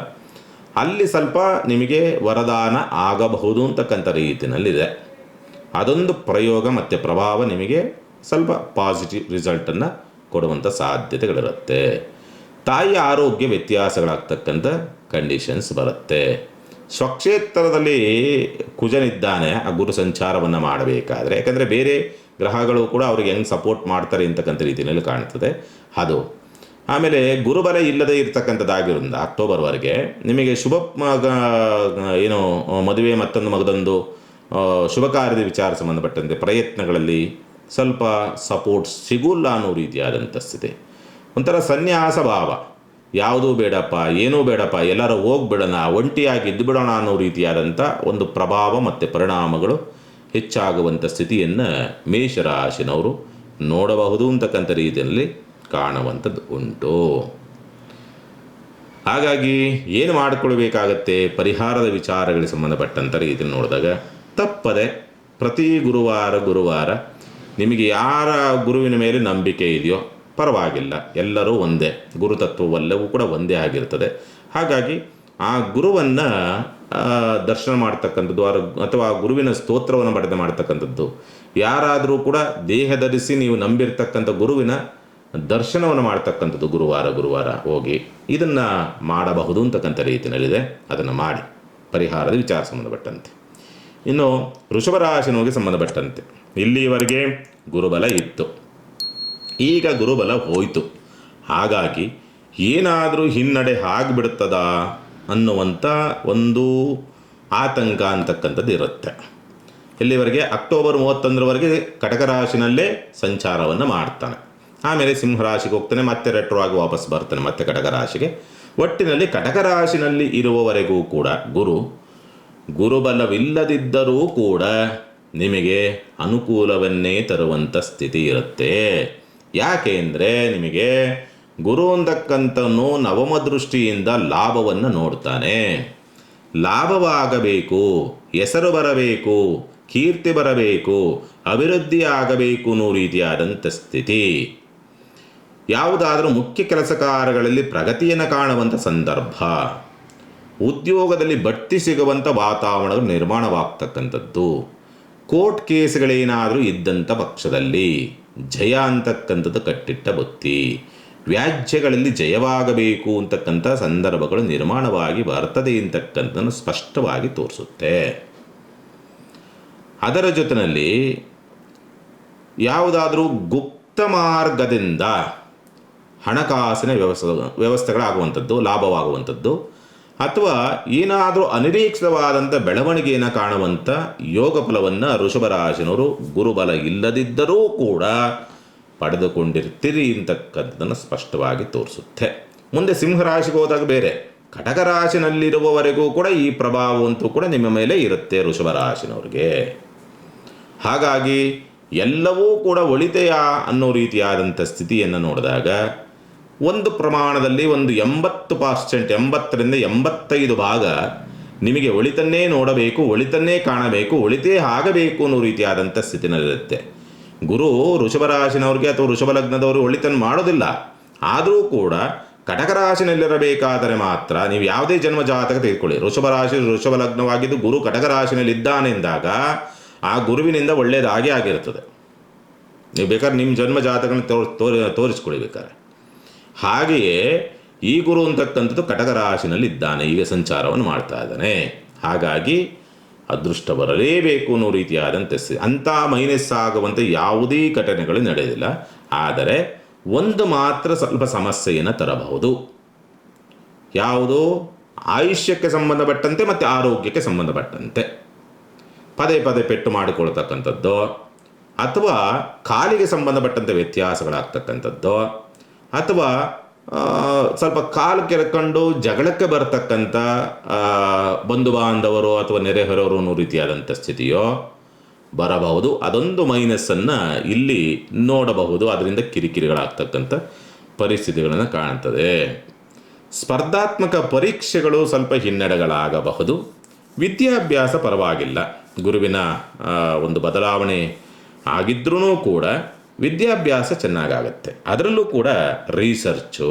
ಅಲ್ಲಿ ಸ್ವಲ್ಪ ನಿಮಗೆ ವರದಾನ ಆಗಬಹುದು ಅಂತಕ್ಕಂಥ ರೀತಿಯಲ್ಲಿದೆ. ಅದೊಂದು ಪ್ರಯೋಗ ಮತ್ತು ಪ್ರಭಾವ ನಿಮಗೆ ಸ್ವಲ್ಪ ಪಾಸಿಟಿವ್ ರಿಸಲ್ಟನ್ನು ಕೊಡುವಂಥ ಸಾಧ್ಯತೆಗಳಿರುತ್ತೆ. ತಾಯಿಯ ಆರೋಗ್ಯ ವ್ಯತ್ಯಾಸಗಳಾಗ್ತಕ್ಕಂಥ ಕಂಡೀಷನ್ಸ್ ಬರುತ್ತೆ. ಸ್ವಕ್ಷೇತ್ರದಲ್ಲಿ ಕುಜನಿದ್ದಾನೆ, ಆ ಗುರು ಸಂಚಾರವನ್ನು ಮಾಡಬೇಕಾದ್ರೆ, ಯಾಕಂದರೆ ಬೇರೆ ಗ್ರಹಗಳು ಕೂಡ ಅವ್ರಿಗೆ ಹೆಂಗೆ ಸಪೋರ್ಟ್ ಮಾಡ್ತಾರೆ ಅಂತಕ್ಕಂಥ ರೀತಿಯಲ್ಲಿ ಕಾಣ್ತದೆ ಅದು. ಆಮೇಲೆ ಗುರುಬಲ ಇಲ್ಲದೆ ಇರ್ತಕ್ಕಂಥದ್ದಾಗಿರೋದ್ರಿಂದ ಅಕ್ಟೋಬರ್ವರೆಗೆ ನಿಮಗೆ ಏನು ಮದುವೆ ಮತ್ತೊಂದು ಮಗದೊಂದು ಶುಭ ಕಾರ್ಯದ ವಿಚಾರ ಸಂಬಂಧಪಟ್ಟಂತೆ ಪ್ರಯತ್ನಗಳಲ್ಲಿ ಸ್ವಲ್ಪ ಸಪೋರ್ಟ್ ಸಿಗೋಲ್ಲ ಅನ್ನೋ ರೀತಿಯಾದಂಥ ಸ್ಥಿತಿ. ಒಂಥರ ಸನ್ಯಾಸ ಭಾವ, ಯಾವುದೂ ಬೇಡಪ್ಪ, ಏನೂ ಬೇಡಪ್ಪ, ಎಲ್ಲರೂ ಹೋಗ್ಬಿಡೋಣ, ಒಂಟಿಯಾಗಿ ಇದ್ದುಬಿಡೋಣ ಅನ್ನೋ ರೀತಿಯಾದಂಥ ಒಂದು ಪ್ರಭಾವ ಮತ್ತು ಪರಿಣಾಮಗಳು ಹೆಚ್ಚಾಗುವಂಥ ಸ್ಥಿತಿಯನ್ನು ಮೇಷರಾಶಿನವರು ನೋಡಬಹುದು ಅಂತಕ್ಕಂಥ ರೀತಿಯಲ್ಲಿ ಕಾಣುವಂಥದ್ದು ಉಂಟು. ಹಾಗಾಗಿ ಏನು ಮಾಡಿಕೊಳ್ಬೇಕಾಗತ್ತೆ, ಪರಿಹಾರದ ವಿಚಾರಗಳಿಗೆ ಸಂಬಂಧಪಟ್ಟಂಥ ರೀತಿಯಲ್ಲಿ ನೋಡಿದಾಗ ತಪ್ಪದೆ ಪ್ರತಿ ಗುರುವಾರ ನಿಮಗೆ ಯಾರ ಗುರುವಿನ ಮೇಲೆ ನಂಬಿಕೆ ಇದೆಯೋ ಪರವಾಗಿಲ್ಲ, ಎಲ್ಲರೂ ಒಂದೇ, ಗುರುತತ್ವವೆಲ್ಲವೂ ಕೂಡ ಒಂದೇ ಆಗಿರ್ತದೆ. ಹಾಗಾಗಿ ಆ ಗುರುವನ್ನು ದರ್ಶನ ಮಾಡ್ತಕ್ಕಂಥದ್ದು ಅಥವಾ ಗುರುವಿನ ಸ್ತೋತ್ರವನ್ನು ಪಡೆದು ಮಾಡ್ತಕ್ಕಂಥದ್ದು, ಯಾರಾದರೂ ಕೂಡ ದೇಹ ಧರಿಸಿ ನೀವು ನಂಬಿರ್ತಕ್ಕಂಥ ಗುರುವಿನ ದರ್ಶನವನ್ನು ಮಾಡ್ತಕ್ಕಂಥದ್ದು ಗುರುವಾರ ಹೋಗಿ ಇದನ್ನು ಮಾಡಬಹುದು ಅಂತಕ್ಕಂಥ ರೀತಿಯಲ್ಲಿದೆ. ಅದನ್ನು ಮಾಡಿ. ಪರಿಹಾರದ ವಿಚಾರ ಸಂಬಂಧಪಟ್ಟಂತೆ. ಇನ್ನು ವೃಷಭ ರಾಶಿನೋಗೆ ಸಂಬಂಧಪಟ್ಟಂತೆ ಇಲ್ಲಿಯವರೆಗೆ ಗುರುಬಲ ಇತ್ತು, ಈಗ ಗುರುಬಲ ಹೋಯಿತು. ಹಾಗಾಗಿ ಏನಾದರೂ ಹಿನ್ನಡೆ ಆಗಿಬಿಡ್ತದಾ ಅನ್ನುವಂಥ ಒಂದು ಆತಂಕ ಅಂತಕ್ಕಂಥದ್ದು ಇರುತ್ತೆ. ಇಲ್ಲಿವರೆಗೆ ಅಕ್ಟೋಬರ್ 31ರವರೆಗೆ ಕಟಕ ರಾಶಿನಲ್ಲೇ ಸಂಚಾರವನ್ನು ಮಾಡ್ತಾನೆ. ಆಮೇಲೆ ಸಿಂಹರಾಶಿಗೆ ಹೋಗ್ತಾನೆ, ಮತ್ತೆ ರೆಟ್ರೋ ಆಗಿ ವಾಪಸ್ ಬರ್ತಾನೆ ಮತ್ತೆ ಕಟಕ ರಾಶಿಗೆ. ಒಟ್ಟಿನಲ್ಲಿ ಕಟಕ ರಾಶಿನಲ್ಲಿ ಇರುವವರೆಗೂ ಕೂಡ ಗುರುಬಲವಿಲ್ಲದಿದ್ದರೂ ಕೂಡ ನಿಮಗೆ ಅನುಕೂಲವನ್ನೇ ತರುವಂಥ ಸ್ಥಿತಿ ಇರುತ್ತೆ. ಯಾಕೆ ಅಂದರೆ ನಿಮಗೆ ಗುರು ಅಂತಕ್ಕಂಥವನು ನವಮ ದೃಷ್ಟಿಯಿಂದ ಲಾಭವನ್ನು ನೋಡ್ತಾನೆ. ಲಾಭವಾಗಬೇಕು, ಹೆಸರು ಬರಬೇಕು, ಕೀರ್ತಿ ಬರಬೇಕು, ಅಭಿವೃದ್ಧಿ ಆಗಬೇಕು ಅನ್ನೋ ರೀತಿಯಾದಂಥ ಸ್ಥಿತಿ. ಯಾವುದಾದರೂ ಮುಖ್ಯ ಕೆಲಸ ಕಾರ್ಯಗಳಲ್ಲಿ ಪ್ರಗತಿಯನ್ನು ಕಾಣುವಂಥ ಸಂದರ್ಭ, ಉದ್ಯೋಗದಲ್ಲಿ ಬಡ್ತಿ ಸಿಗುವಂಥ ವಾತಾವರಣ ನಿರ್ಮಾಣವಾಗ್ತಕ್ಕಂಥದ್ದು, ಕೋರ್ಟ್ ಕೇಸ್ಗಳೇನಾದರೂ ಇದ್ದಂಥ ಪಕ್ಷದಲ್ಲಿ ಜಯ ಅಂತಕ್ಕಂಥದ್ದು ಕಟ್ಟಿಟ್ಟ ಬುತ್ತಿ, ವ್ಯಾಜ್ಯಗಳಲ್ಲಿ ಜಯವಾಗಬೇಕು ಅಂತಕ್ಕಂಥ ಸಂದರ್ಭಗಳು ನಿರ್ಮಾಣವಾಗಿ ಬರ್ತದೆ ಅಂತಕ್ಕಂಥದ್ದನ್ನು ಸ್ಪಷ್ಟವಾಗಿ ತೋರಿಸುತ್ತೆ. ಅದರ ಜೊತೆಯಲ್ಲಿ ಯಾವುದಾದ್ರೂ ಗುಪ್ತ ಮಾರ್ಗದಿಂದ ಹಣಕಾಸಿನ ವ್ಯವಸ್ಥೆಗಳಾಗುವಂಥದ್ದು, ಲಾಭವಾಗುವಂಥದ್ದು, ಅಥವಾ ಏನಾದರೂ ಅನಿರೀಕ್ಷಿತವಾದಂಥ ಬೆಳವಣಿಗೆಯನ್ನು ಕಾಣುವಂಥ ಯೋಗ ಫಲವನ್ನು ವೃಷಭ ರಾಶಿನವರು ಗುರುಬಲ ಇಲ್ಲದಿದ್ದರೂ ಕೂಡ ಪಡೆದುಕೊಂಡಿರ್ತೀರಿ ಅಂತಕ್ಕಂಥದ್ದನ್ನು ಸ್ಪಷ್ಟವಾಗಿ ತೋರಿಸುತ್ತೆ. ಮುಂದೆ ಸಿಂಹರಾಶಿಗೆ ಹೋದಾಗ ಬೇರೆ, ಕಟಕ ರಾಶಿನಲ್ಲಿರುವವರೆಗೂ ಕೂಡ ಈ ಪ್ರಭಾವವಂತೂ ಕೂಡ ನಿಮ್ಮ ಮೇಲೆ ಇರುತ್ತೆ ವೃಷಭ ರಾಶಿನವ್ರಿಗೆ. ಹಾಗಾಗಿ ಎಲ್ಲವೂ ಕೂಡ ಒಳಿತೆಯಾ ಅನ್ನೋ ರೀತಿಯಾದಂಥ ಸ್ಥಿತಿಯನ್ನು ನೋಡಿದಾಗ ಒಂದು ಪ್ರಮಾಣದಲ್ಲಿ ಒಂದು 80%, 80ರಿಂದ 85% ನಿಮಗೆ ಒಳಿತನ್ನೇ ನೋಡಬೇಕು, ಒಳಿತನ್ನೇ ಕಾಣಬೇಕು, ಒಳಿತೇ ಆಗಬೇಕು ಅನ್ನೋ ರೀತಿಯಾದಂಥ ಸ್ಥಿತಿನಲ್ಲಿರುತ್ತೆ. ಗುರು ವೃಷಭ ರಾಶಿನವ್ರಿಗೆ ಅಥವಾ ವೃಷಭ ಲಗ್ನದವರು ಒಳಿತನ್ನು ಮಾಡೋದಿಲ್ಲ. ಆದರೂ ಕೂಡ ಕಟಕ ರಾಶಿನಲ್ಲಿರಬೇಕಾದರೆ ಮಾತ್ರ ನೀವು ಯಾವುದೇ ಜನ್ಮ ಜಾತಕ ತೆಗೆದುಕೊಳ್ಳಿ, ವೃಷಭ ರಾಶಿ ವೃಷಭ ಲಗ್ನವಾಗಿದ್ದು ಗುರು ಕಟಕ ರಾಶಿನಲ್ಲಿದ್ದಾನೆಂದಾಗ ಆ ಗುರುವಿನಿಂದ ಒಳ್ಳೆಯದಾಗಿ ಆಗಿರ್ತದೆ. ನೀವು ಬೇಕಾದ್ರೆ ನಿಮ್ಮ ಜನ್ಮ ಜಾತಕವನ್ನು ತೋರಿಸ್ಕೊಳ್ಳಿ ಬೇಕಾದ್ರೆ. ಹಾಗೆಯೇ ಈ ಗುರು ಅಂತಕ್ಕಂಥದ್ದು ಕಟಕ ರಾಶಿನಲ್ಲಿ ಇದ್ದಾನೆ, ಈಗ ಸಂಚಾರವನ್ನು ಮಾಡ್ತಾ ಇದ್ದಾನೆ. ಹಾಗಾಗಿ ಅದೃಷ್ಟ ಬರಲೇಬೇಕು ಅನ್ನೋ ರೀತಿಯಾದಂತೆ ಅಂಥ ಮೈನಸ್ ಆಗುವಂಥ ಯಾವುದೇ ಘಟನೆಗಳು ನಡೆಯೋದಿಲ್ಲ. ಆದರೆ ಒಂದು ಮಾತ್ರ ಸ್ವಲ್ಪ ಸಮಸ್ಯೆಯನ್ನು ತರಬಹುದು. ಯಾವುದು? ಆಯುಷ್ಯಕ್ಕೆ ಸಂಬಂಧಪಟ್ಟಂತೆ ಮತ್ತು ಆರೋಗ್ಯಕ್ಕೆ ಸಂಬಂಧಪಟ್ಟಂತೆ ಪದೇ ಪದೇ ಪೆಟ್ಟು ಮಾಡಿಕೊಳ್ತಕ್ಕಂಥದ್ದು, ಅಥವಾ ಕಾಲಿಗೆ ಸಂಬಂಧಪಟ್ಟಂತೆ ವ್ಯತ್ಯಾಸಗಳಾಗ್ತಕ್ಕಂಥದ್ದು, ಅಥವಾ ಸ್ವಲ್ಪ ಕಾಲು ಕೆರ್ಕೊಂಡು ಜಗಳಕ್ಕೆ ಬರ್ತಕ್ಕಂಥ ಬಂಧು ಬಾಂಧವರು ಅಥವಾ ನೆರೆಹೊರೆಯವರು ಅನ್ನೋ ರೀತಿಯಾದಂಥ ಸ್ಥಿತಿಯೋ ಬರಬಹುದು. ಅದೊಂದು ಮೈನಸ್ಸನ್ನು ಇಲ್ಲಿ ನೋಡಬಹುದು. ಅದರಿಂದ ಕಿರಿಕಿರಿಗಳಾಗ್ತಕ್ಕಂಥ ಪರಿಸ್ಥಿತಿಗಳನ್ನು ಕಾಣ್ತದೆ. ಸ್ಪರ್ಧಾತ್ಮಕ ಪರೀಕ್ಷೆಗಳು ಸ್ವಲ್ಪ ಹಿನ್ನಡೆಗಳಾಗಬಹುದು. ವಿದ್ಯಾಭ್ಯಾಸ ಪರವಾಗಿಲ್ಲ, ಗುರುವಿನ ಒಂದು ಬದಲಾವಣೆ ಆಗಿದ್ರೂ ಕೂಡ ವಿದ್ಯಾಭ್ಯಾಸ ಚೆನ್ನಾಗಾಗತ್ತೆ. ಅದರಲ್ಲೂ ಕೂಡ ರಿಸರ್ಚು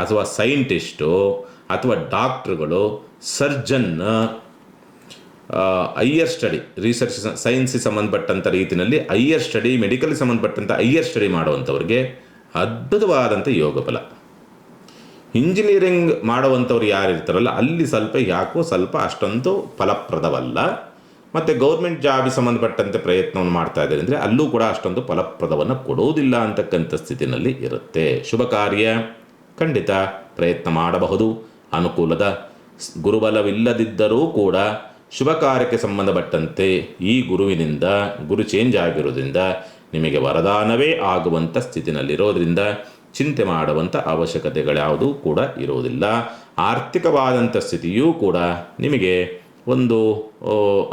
ಅಥವಾ ಸೈಂಟಿಸ್ಟು ಅಥವಾ ಡಾಕ್ಟ್ರುಗಳು, ಸರ್ಜನ್, ಹೈಯರ್ ಸ್ಟಡಿ, ರಿಸರ್ಚ್ ಸೈನ್ಸಿಗೆ ಸಂಬಂಧಪಟ್ಟಂಥ ರೀತಿಯಲ್ಲಿ ಹೈಯರ್ ಸ್ಟಡಿ, ಮೆಡಿಕಲ್ಗೆ ಸಂಬಂಧಪಟ್ಟಂಥ ಹೈಯರ್ ಸ್ಟಡಿ ಮಾಡುವಂಥವ್ರಿಗೆ ಅದ್ಭುತವಾದಂಥ ಯೋಗ ಫಲ. ಇಂಜಿನಿಯರಿಂಗ್ ಮಾಡುವಂಥವ್ರು ಯಾರಿರ್ತಾರಲ್ಲ ಅಲ್ಲಿ ಸ್ವಲ್ಪ ಅಷ್ಟೊಂದು ಫಲಪ್ರದವಲ್ಲ. ಮತ್ತು ಗೌರ್ಮೆಂಟ್ ಜಾಬಿಗೆ ಸಂಬಂಧಪಟ್ಟಂತೆ ಪ್ರಯತ್ನವನ್ನು ಮಾಡ್ತಾ ಇದ್ದಾರೆ ಅಂದರೆ ಅಲ್ಲೂ ಕೂಡ ಅಷ್ಟೊಂದು ಫಲಪ್ರದವನ್ನು ಕೊಡೋದಿಲ್ಲ ಅಂತಕ್ಕಂಥ ಸ್ಥಿತಿನಲ್ಲಿ ಇರುತ್ತೆ. ಶುಭ ಕಾರ್ಯ ಖಂಡಿತ ಪ್ರಯತ್ನ ಮಾಡಬಹುದು. ಅನುಕೂಲದ ಗುರುಬಲವಿಲ್ಲದಿದ್ದರೂ ಕೂಡ ಶುಭ ಕಾರ್ಯಕ್ಕೆ ಸಂಬಂಧಪಟ್ಟಂತೆ ಈ ಗುರುವಿನಿಂದ, ಗುರು ಚೇಂಜ್ ಆಗಿರೋದ್ರಿಂದ ನಿಮಗೆ ವರದಾನವೇ ಆಗುವಂಥ ಸ್ಥಿತಿನಲ್ಲಿರೋದ್ರಿಂದ ಚಿಂತೆ ಮಾಡುವಂಥ ಅವಶ್ಯಕತೆಗಳ್ಯಾವುದೂ ಕೂಡ ಇರೋದಿಲ್ಲ. ಆರ್ಥಿಕವಾದಂಥ ಸ್ಥಿತಿಯೂ ಕೂಡ ನಿಮಗೆ ಒಂದು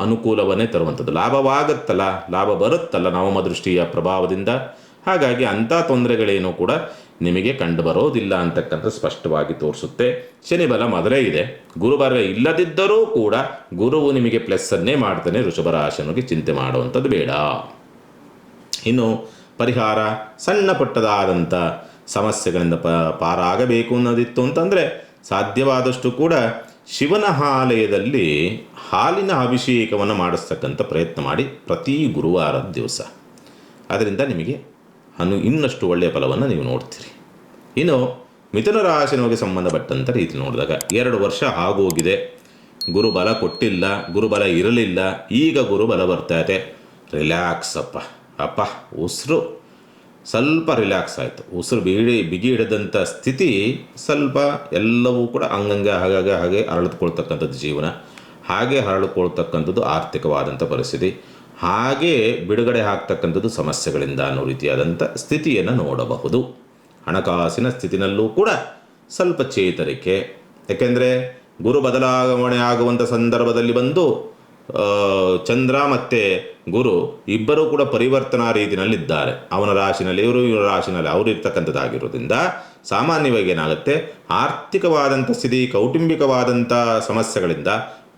ಅನುಕೂಲವನ್ನೇ ತರುವಂಥದ್ದು. ಲಾಭವಾಗುತ್ತಲ್ಲ, ಲಾಭ ಬರುತ್ತಲ್ಲ ನವಮ ದೃಷ್ಟಿಯ ಪ್ರಭಾವದಿಂದ. ಹಾಗಾಗಿ ಅಂಥ ತೊಂದರೆಗಳೇನೂ ಕೂಡ ನಿಮಗೆ ಕಂಡು ಬರೋದಿಲ್ಲ ಅಂತಕ್ಕಂಥ ಸ್ಪಷ್ಟವಾಗಿ ತೋರಿಸುತ್ತೆ. ಶನಿ ಬಲ ಮೊದಲೇ ಇದೆ, ಗುರುಬಲ ಇಲ್ಲದಿದ್ದರೂ ಕೂಡ ಗುರುವು ನಿಮಗೆ ಪ್ಲಸ್ಸನ್ನೇ ಮಾಡ್ತಾನೆ. ವೃಷಭ ರಾಶಿಯವರಿಗೆ ಚಿಂತೆ ಮಾಡುವಂಥದ್ದು ಬೇಡ. ಇನ್ನು ಪರಿಹಾರ, ಸಣ್ಣ ಪುಟ್ಟದಾದಂಥ ಸಮಸ್ಯೆಗಳಿಂದ ಪಾರಾಗಬೇಕು ಅನ್ನೋದಿತ್ತು ಅಂತಂದರೆ ಸಾಧ್ಯವಾದಷ್ಟು ಕೂಡ ಶಿವನ ಆಲಯದಲ್ಲಿ ಹಾಲಿನ ಅಭಿಷೇಕವನ್ನು ಮಾಡಿಸ್ತಕ್ಕಂಥ ಪ್ರಯತ್ನ ಮಾಡಿ ಪ್ರತಿ ಗುರುವಾರದ ದಿವಸ. ಅದರಿಂದ ನಿಮಗೆ ಇನ್ನಷ್ಟು ಒಳ್ಳೆಯ ಫಲವನ್ನು ನೀವು ನೋಡ್ತೀರಿ. ಇನ್ನು ಮಿಥುನ ರಾಶಿನವರಿಗೆ ಸಂಬಂಧಪಟ್ಟಂಥ ರೀತಿ ನೋಡಿದಾಗ 2 ವರ್ಷ ಆಗೋಗಿದೆ. ಗುರುಬಲ ಕೊಟ್ಟಿಲ್ಲ, ಗುರುಬಲ ಇರಲಿಲ್ಲ, ಈಗ ಗುರುಬಲ ಬರ್ತಾ ಇದೆ. ರಿಲ್ಯಾಕ್ಸ್ ಅಪ್ಪ ಅಪ್ಪ, ಉಸಿರು ಸ್ವಲ್ಪ ರಿಲ್ಯಾಕ್ಸ್ ಆಯಿತು. ಉಸಿರು ಬಿಗಿ ಹಿಡಿದಂಥ ಸ್ಥಿತಿ ಸ್ವಲ್ಪ ಎಲ್ಲವೂ ಕೂಡ ಹಂಗಂಗೆ ಹಾಗೆ ಹರಳಿಕೊಳ್ತಕ್ಕಂಥದ್ದು ಜೀವನ, ಹಾಗೆ ಹರಳಿಕೊಳ್ತಕ್ಕಂಥದ್ದು ಆರ್ಥಿಕವಾದಂಥ ಪರಿಸ್ಥಿತಿ, ಹಾಗೇ ಬಿಡುಗಡೆ ಆಗ್ತಕ್ಕಂಥದ್ದು ಸಮಸ್ಯೆಗಳಿಂದ ಅನ್ನೋ ರೀತಿಯಾದಂಥ ಸ್ಥಿತಿಯನ್ನು ನೋಡಬಹುದು. ಹಣಕಾಸಿನ ಸ್ಥಿತಿನಲ್ಲೂ ಕೂಡ ಸ್ವಲ್ಪ ಚೇತರಿಕೆ. ಯಾಕೆಂದರೆ ಗುರು ಬದಲಾವಣೆ ಆಗುವಂಥ ಸಂದರ್ಭದಲ್ಲಿ ಬಂದು ಚಂದ್ರ ಮತ್ತು ಗುರು ಇಬ್ಬರೂ ಕೂಡ ಪರಿವರ್ತನಾ ರೀತಿಯಲ್ಲಿದ್ದಾರೆ. ಅವನ ರಾಶಿನಲ್ಲಿ ಇವರ ರಾಶಿನಲ್ಲಿ ಅವರು ಇರ್ತಕ್ಕಂಥದ್ದಾಗಿರೋದ್ರಿಂದ ಸಾಮಾನ್ಯವಾಗಿ ಏನಾಗುತ್ತೆ, ಆರ್ಥಿಕವಾದಂಥ ಸ್ಥಿತಿ, ಕೌಟುಂಬಿಕವಾದಂಥ ಸಮಸ್ಯೆಗಳಿಂದ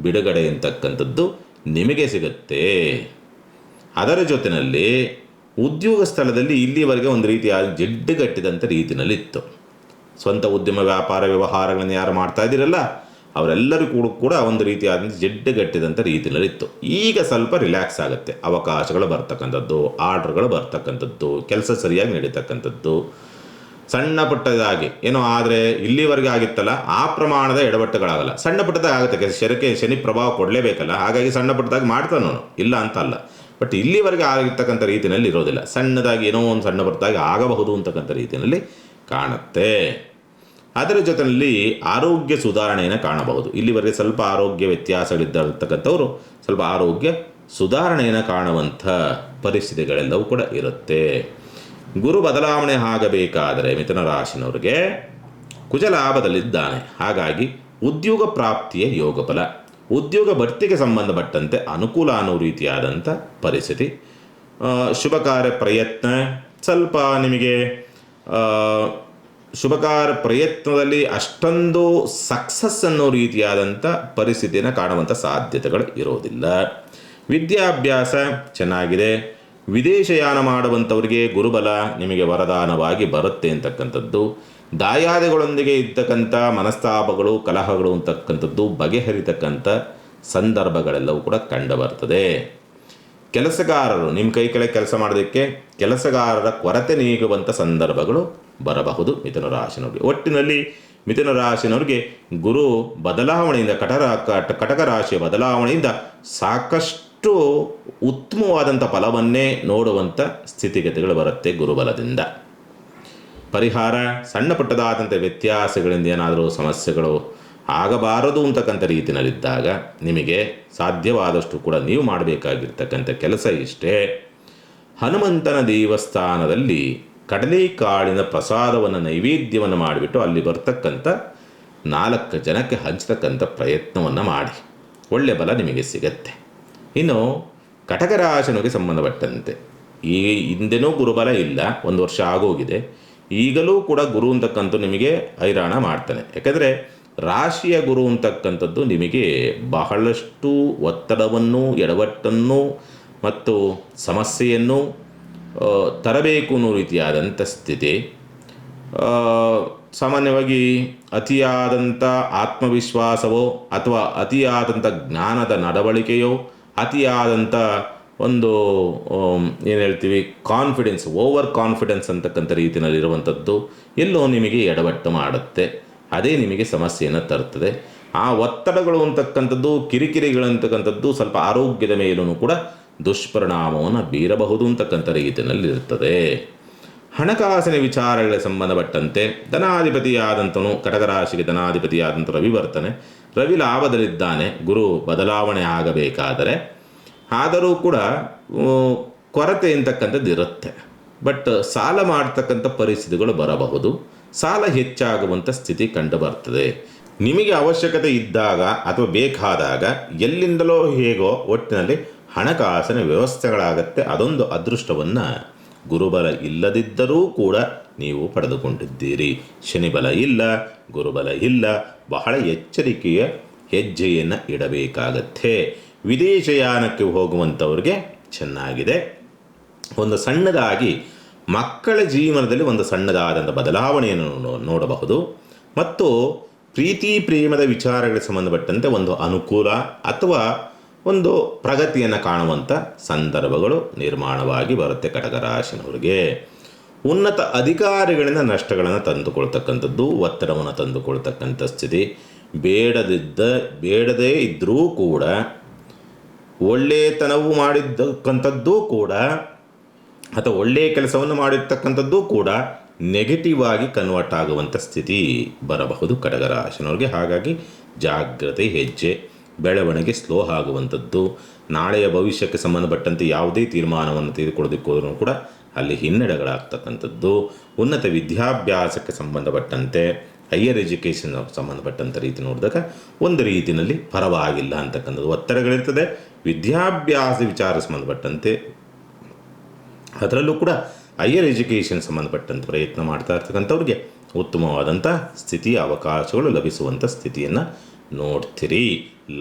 ಬಿಡುಗಡೆ ಅಂತಕ್ಕಂಥದ್ದು ನಿಮಗೆ ಸಿಗುತ್ತೆ. ಅದರ ಜೊತೆಯಲ್ಲಿ ಉದ್ಯೋಗ ಸ್ಥಳದಲ್ಲಿ ಇಲ್ಲಿವರೆಗೆ ಒಂದು ರೀತಿಯಾದ ಜಿಡ್ಡುಗಟ್ಟಿದಂಥ ರೀತಿಯಲ್ಲಿತ್ತು. ಸ್ವಂತ ಉದ್ಯಮ ವ್ಯಾಪಾರ ವ್ಯವಹಾರಗಳನ್ನು ಯಾರು ಮಾಡ್ತಾ ಇದ್ದೀರಲ್ಲ ಅವರೆಲ್ಲರಿಗೂ ಕೂಡ ಒಂದು ರೀತಿಯಾದಂಥ ಜಿಡ್ಡುಗಟ್ಟಿದಂಥ ರೀತಿಯಲ್ಲಿತ್ತು. ಈಗ ಸ್ವಲ್ಪ ರಿಲ್ಯಾಕ್ಸ್ ಆಗುತ್ತೆ. ಅವಕಾಶಗಳು ಬರ್ತಕ್ಕಂಥದ್ದು, ಆರ್ಡ್ರ್ಗಳು ಬರ್ತಕ್ಕಂಥದ್ದು, ಕೆಲಸ ಸರಿಯಾಗಿ ನಡೀತಕ್ಕಂಥದ್ದು, ಸಣ್ಣ ಪುಟ್ಟದಾಗಿ ಏನೋ. ಆದರೆ ಇಲ್ಲಿವರೆಗೆ ಆಗಿತ್ತಲ್ಲ ಆ ಪ್ರಮಾಣದ ಎಡವಟ್ಟುಗಳಾಗಲ್ಲ. ಸಣ್ಣ ಪುಟ್ಟದಾಗ ಆಗುತ್ತೆ, ಶನಿ ಪ್ರಭಾವ ಕೊಡಲೇಬೇಕಲ್ಲ, ಹಾಗಾಗಿ ಸಣ್ಣ ಪುಟ್ಟದಾಗಿ ಮಾಡ್ತಾನೋ, ಇಲ್ಲ ಅಂತ ಅಲ್ಲ. ಬಟ್ ಇಲ್ಲಿವರೆಗೆ ಆಗಿರ್ತಕ್ಕಂಥ ರೀತಿಯಲ್ಲಿ ಇರೋದಿಲ್ಲ. ಸಣ್ಣದಾಗಿ ಏನೋ ಒಂದು ಸಣ್ಣ ಪುಟ್ಟದಾಗಿ ಆಗಬಹುದು ಅಂತಕ್ಕಂಥ ರೀತಿಯಲ್ಲಿ ಕಾಣುತ್ತೆ. ಅದರ ಜೊತೆಯಲ್ಲಿ ಆರೋಗ್ಯ ಸುಧಾರಣೆಯನ್ನು ಕಾಣಬಹುದು. ಇಲ್ಲಿವರೆಗೆ ಸ್ವಲ್ಪ ಆರೋಗ್ಯ ವ್ಯತ್ಯಾಸಗಳಿದ್ದಿರ್ತಕ್ಕಂಥವ್ರು ಸ್ವಲ್ಪ ಆರೋಗ್ಯ ಸುಧಾರಣೆಯನ್ನು ಕಾಣುವಂಥ ಪರಿಸ್ಥಿತಿಗಳೆಲ್ಲವೂ ಕೂಡ ಇರುತ್ತೆ. ಗುರು ಬದಲಾವಣೆ ಆಗಬೇಕಾದರೆ ಮಿಥುನ ರಾಶಿನವ್ರಿಗೆ ಕುಜ ಲಾಭದಲ್ಲಿದ್ದಾನೆ. ಹಾಗಾಗಿ ಉದ್ಯೋಗ ಪ್ರಾಪ್ತಿಯ ಯೋಗ ಫಲ, ಉದ್ಯೋಗ ಭರ್ತಿಗೆ ಸಂಬಂಧಪಟ್ಟಂತೆ ಅನುಕೂಲ ಅನ್ನೋ ರೀತಿಯಾದಂಥ ಪರಿಸ್ಥಿತಿ. ಶುಭ ಕಾರ್ಯ ಪ್ರಯತ್ನ ಸ್ವಲ್ಪ ನಿಮಗೆ ಶುಭ ಕಾರ್ಯ ಪ್ರಯತ್ನದಲ್ಲಿ ಅಷ್ಟೊಂದು ಸಕ್ಸಸ್ ಅನ್ನೋ ರೀತಿಯಾದಂಥ ಪರಿಸ್ಥಿತಿಯನ್ನು ಕಾಣುವಂಥ ಸಾಧ್ಯತೆಗಳು ಇರೋದಿಲ್ಲ. ವಿದ್ಯಾಭ್ಯಾಸ ಚೆನ್ನಾಗಿದೆ. ವಿದೇಶಯಾನ ಮಾಡುವಂಥವರಿಗೆ ಗುರುಬಲ ನಿಮಗೆ ವರದಾನವಾಗಿ ಬರುತ್ತೆ ಅಂತಕ್ಕಂಥದ್ದು. ದಾಯಾದಿಗಳೊಂದಿಗೆ ಇರ್ತಕ್ಕಂಥ ಮನಸ್ತಾಪಗಳು, ಕಲಹಗಳು ಅಂತಕ್ಕಂಥದ್ದು ಬಗೆಹರಿತಕ್ಕಂಥ ಸಂದರ್ಭಗಳೆಲ್ಲವೂ ಕೂಡ ಕಂಡು ಬರ್ತದೆ. ಕೆಲಸಗಾರರು ನಿಮ್ಮ ಕೈ ಕೆಳಗೆ ಕೆಲಸ ಮಾಡೋದಕ್ಕೆ ಕೆಲಸಗಾರರ ಕೊರತೆ ನೀಗುವಂಥ ಸಂದರ್ಭಗಳು ಬರಬಹುದು ಮಿಥುನ ರಾಶಿನವ್ರಿಗೆ. ಒಟ್ಟಿನಲ್ಲಿ ಮಿಥುನ ರಾಶಿನವ್ರಿಗೆ ಗುರು ಬದಲಾವಣೆಯಿಂದ ಕಟಕ ರಾಶಿಯ ಬದಲಾವಣೆಯಿಂದ ಸಾಕಷ್ಟು ಉತ್ತಮವಾದಂಥ ಫಲವನ್ನೇ ನೋಡುವಂಥ ಸ್ಥಿತಿಗತಿಗಳು ಬರುತ್ತೆ ಗುರುಬಲದಿಂದ. ಪರಿಹಾರ, ಸಣ್ಣ ಪುಟ್ಟದಾದಂಥ ವ್ಯತ್ಯಾಸಗಳಿಂದ ಏನಾದರೂ ಸಮಸ್ಯೆಗಳು ಆಗಬಾರದು ಅಂತಕ್ಕಂಥ ರೀತಿಯಲ್ಲಿದ್ದಾಗ ನಿಮಗೆ ಸಾಧ್ಯವಾದಷ್ಟು ಕೂಡ ನೀವು ಮಾಡಬೇಕಾಗಿರ್ತಕ್ಕಂಥ ಕೆಲಸ ಇಷ್ಟೇ. ಹನುಮಂತನ ದೇವಸ್ಥಾನದಲ್ಲಿ ಕಡಲೆಕಾಳಿನ ಪ್ರಸಾದವನ್ನು ನೈವೇದ್ಯವನ್ನು ಮಾಡಿಬಿಟ್ಟು ಅಲ್ಲಿ ಬರ್ತಕ್ಕಂಥ 4 ಜನಕ್ಕೆ ಹಂಚತಕ್ಕಂಥ ಪ್ರಯತ್ನವನ್ನು ಮಾಡಿ, ಒಳ್ಳೆಯ ಬಲ ನಿಮಗೆ ಸಿಗತ್ತೆ. ಇನ್ನು ಕಟಕ ರಾಶಿನಿಗೆ ಸಂಬಂಧಪಟ್ಟಂತೆ ಈ ಹಿಂದೆನೂ ಗುರುಬಲ ಇಲ್ಲ, 1 ವರ್ಷ ಆಗೋಗಿದೆ. ಈಗಲೂ ಕೂಡ ಗುರು ಅಂತಕ್ಕಂಥ ನಿಮಗೆ ಹೈರಾಣ ಮಾಡ್ತಾನೆ. ಯಾಕಂದರೆ ರಾಶಿಯ ಗುರು ಅಂತಕ್ಕಂಥದ್ದು ನಿಮಗೆ ಬಹಳಷ್ಟು ಒತ್ತಡವನ್ನು, ಎಡವಟ್ಟನ್ನು ಮತ್ತು ಸಮಸ್ಯೆಯನ್ನು ತರಬೇಕು ಅನ್ನೋ ರೀತಿಯಾದಂಥ ಸ್ಥಿತಿ. ಸಾಮಾನ್ಯವಾಗಿ ಅತಿಯಾದಂಥ ಆತ್ಮವಿಶ್ವಾಸವೋ ಅಥವಾ ಅತಿಯಾದಂಥ ಜ್ಞಾನದ ನಡವಳಿಕೆಯೋ, ಅತಿಯಾದಂಥ ಒಂದು ಏನು ಹೇಳ್ತೀವಿ ಕಾನ್ಫಿಡೆನ್ಸ್, ಓವರ್ ಕಾನ್ಫಿಡೆನ್ಸ್ ಅಂತಕ್ಕಂಥ ರೀತಿಯಲ್ಲಿರುವಂಥದ್ದು ಎಲ್ಲೋ ನಿಮಗೆ ಎಡವಟ್ಟು ಮಾಡುತ್ತೆ. ಅದೇ ನಿಮಗೆ ಸಮಸ್ಯೆಯನ್ನು ತರ್ತದೆ. ಆ ಒತ್ತಡಗಳು ಅಂತಕ್ಕಂಥದ್ದು, ಕಿರಿಕಿರಿಗಳಂತಕ್ಕಂಥದ್ದು ಸ್ವಲ್ಪ ಆರೋಗ್ಯದ ಮೇಲೂ ಕೂಡ ದುಷ್ಪರಿಣಾಮವನ್ನು ಬೀರಬಹುದು ಅಂತಕ್ಕಂಥ ರೀತಿಯಲ್ಲಿರ್ತದೆ. ಹಣಕಾಸಿನ ವಿಚಾರಗಳಿಗೆ ಸಂಬಂಧಪಟ್ಟಂತೆ ಧನಾಧಿಪತಿಯಾದಂಥನು ಕಟಕ ರಾಶಿಗೆ ಧನಾಧಿಪತಿಯಾದಂಥ ರವಿ ಬರ್ತಾನೆ. ರವಿ ಲಾಭದಲ್ಲಿದ್ದಾನೆ. ಗುರು ಬದಲಾವಣೆ ಆಗಬೇಕಾದರೆ ಆದರೂ ಕೂಡ ಕೊರತೆ ಅಂತಕ್ಕಂಥದ್ದು ಇರುತ್ತೆ. ಬಟ್ ಸಾಲ ಮಾಡ್ತಕ್ಕಂಥ ಪರಿಸ್ಥಿತಿಗಳು ಬರಬಹುದು. ಸಾಲ ಹೆಚ್ಚಾಗುವಂಥ ಸ್ಥಿತಿ ಕಂಡು ಬರ್ತದೆ. ನಿಮಗೆ ಅವಶ್ಯಕತೆ ಇದ್ದಾಗ ಅಥವಾ ಬೇಕಾದಾಗ ಎಲ್ಲಿಂದಲೋ ಹೇಗೋ ಒಟ್ಟಿನಲ್ಲಿ ಹಣಕಾಸಿನ ವ್ಯವಸ್ಥೆಗಳಾಗತ್ತೆ. ಅದೊಂದು ಅದೃಷ್ಟವನ್ನು ಗುರುಬಲ ಇಲ್ಲದಿದ್ದರೂ ಕೂಡ ನೀವು ಪಡೆದುಕೊಂಡಿದ್ದೀರಿ. ಶನಿಬಲ ಇಲ್ಲ, ಗುರುಬಲ ಇಲ್ಲ, ಬಹಳ ಎಚ್ಚರಿಕೆಯ ಹೆಜ್ಜೆಯನ್ನು ಇಡಬೇಕಾಗತ್ತೆ. ವಿದೇಶಯಾನಕ್ಕೆ ಹೋಗುವಂಥವ್ರಿಗೆ ಚೆನ್ನಾಗಿದೆ. ಒಂದು ಸಣ್ಣದಾಗಿ ಮಕ್ಕಳ ಜೀವನದಲ್ಲಿ ಒಂದು ಸಣ್ಣದಾದಂಥ ಬದಲಾವಣೆಯನ್ನು ನೋಡಬಹುದು. ಮತ್ತು ಪ್ರೀತಿ ಪ್ರೇಮದ ವಿಚಾರಗಳಿಗೆ ಸಂಬಂಧಪಟ್ಟಂತೆ ಒಂದು ಅನುಕೂಲ ಅಥವಾ ಒಂದು ಪ್ರಗತಿಯನ್ನು ಕಾಣುವಂಥ ಸಂದರ್ಭಗಳು ನಿರ್ಮಾಣವಾಗಿ ಬರುತ್ತೆ ಕಟಕ ರಾಶಿನವರಿಗೆ. ಉನ್ನತ ಅಧಿಕಾರಿಗಳಿಂದ ನಷ್ಟಗಳನ್ನು ತಂದುಕೊಳ್ತಕ್ಕಂಥದ್ದು, ಒತ್ತಡವನ್ನು ತಂದುಕೊಳ್ತಕ್ಕಂಥ ಸ್ಥಿತಿ. ಬೇಡದೇ ಇದ್ದರೂ ಕೂಡ, ಒಳ್ಳೆಯತನವು ಮಾಡಿದ್ದಕ್ಕಂಥದ್ದು ಕೂಡ ಅಥವಾ ಒಳ್ಳೆಯ ಕೆಲಸವನ್ನು ಮಾಡಿರ್ತಕ್ಕಂಥದ್ದು ಕೂಡ ನೆಗೆಟಿವ್ ಆಗಿ ಕನ್ವರ್ಟ್ ಆಗುವಂಥ ಸ್ಥಿತಿ ಬರಬಹುದು ಕಟಕರಾಶಿನವ್ರಿಗೆ. ಹಾಗಾಗಿ ಜಾಗ್ರತೆ, ಹೆಜ್ಜೆ, ಬೆಳವಣಿಗೆ ಸ್ಲೋ ಆಗುವಂಥದ್ದು. ನಾಳೆಯ ಭವಿಷ್ಯಕ್ಕೆ ಸಂಬಂಧಪಟ್ಟಂತೆ ಯಾವುದೇ ತೀರ್ಮಾನವನ್ನು ತೆಗೆದುಕೊಳ್ಳೋದಕ್ಕೋದ್ರೂ ಕೂಡ ಅಲ್ಲಿ ಹಿನ್ನಡೆಗಳಾಗ್ತಕ್ಕಂಥದ್ದು. ಉನ್ನತ ವಿದ್ಯಾಭ್ಯಾಸಕ್ಕೆ ಸಂಬಂಧಪಟ್ಟಂತೆ, ಹೈಯರ್ ಎಜುಕೇಷನ್ ಸಂಬಂಧಪಟ್ಟಂಥ ರೀತಿ ನೋಡಿದಾಗ ಒಂದು ರೀತಿಯಲ್ಲಿ ಪರವಾಗಿಲ್ಲ ಅಂತಕ್ಕಂಥದ್ದು. ಒತ್ತಡಗಳಿರ್ತದೆ ವಿದ್ಯಾಭ್ಯಾಸ ವಿಚಾರ ಸಂಬಂಧಪಟ್ಟಂತೆ, ಅದರಲ್ಲೂ ಕೂಡ ಹೈಯರ್ ಎಜುಕೇಷನ್ ಸಂಬಂಧಪಟ್ಟಂತೆ ಪ್ರಯತ್ನ ಮಾಡ್ತಾ ಇರ್ತಕ್ಕಂಥವ್ರಿಗೆ ಉತ್ತಮವಾದಂಥ ಸ್ಥಿತಿ, ಅವಕಾಶಗಳು ಲಭಿಸುವಂಥ ಸ್ಥಿತಿಯನ್ನು ನೋಡ್ತೀರಿ.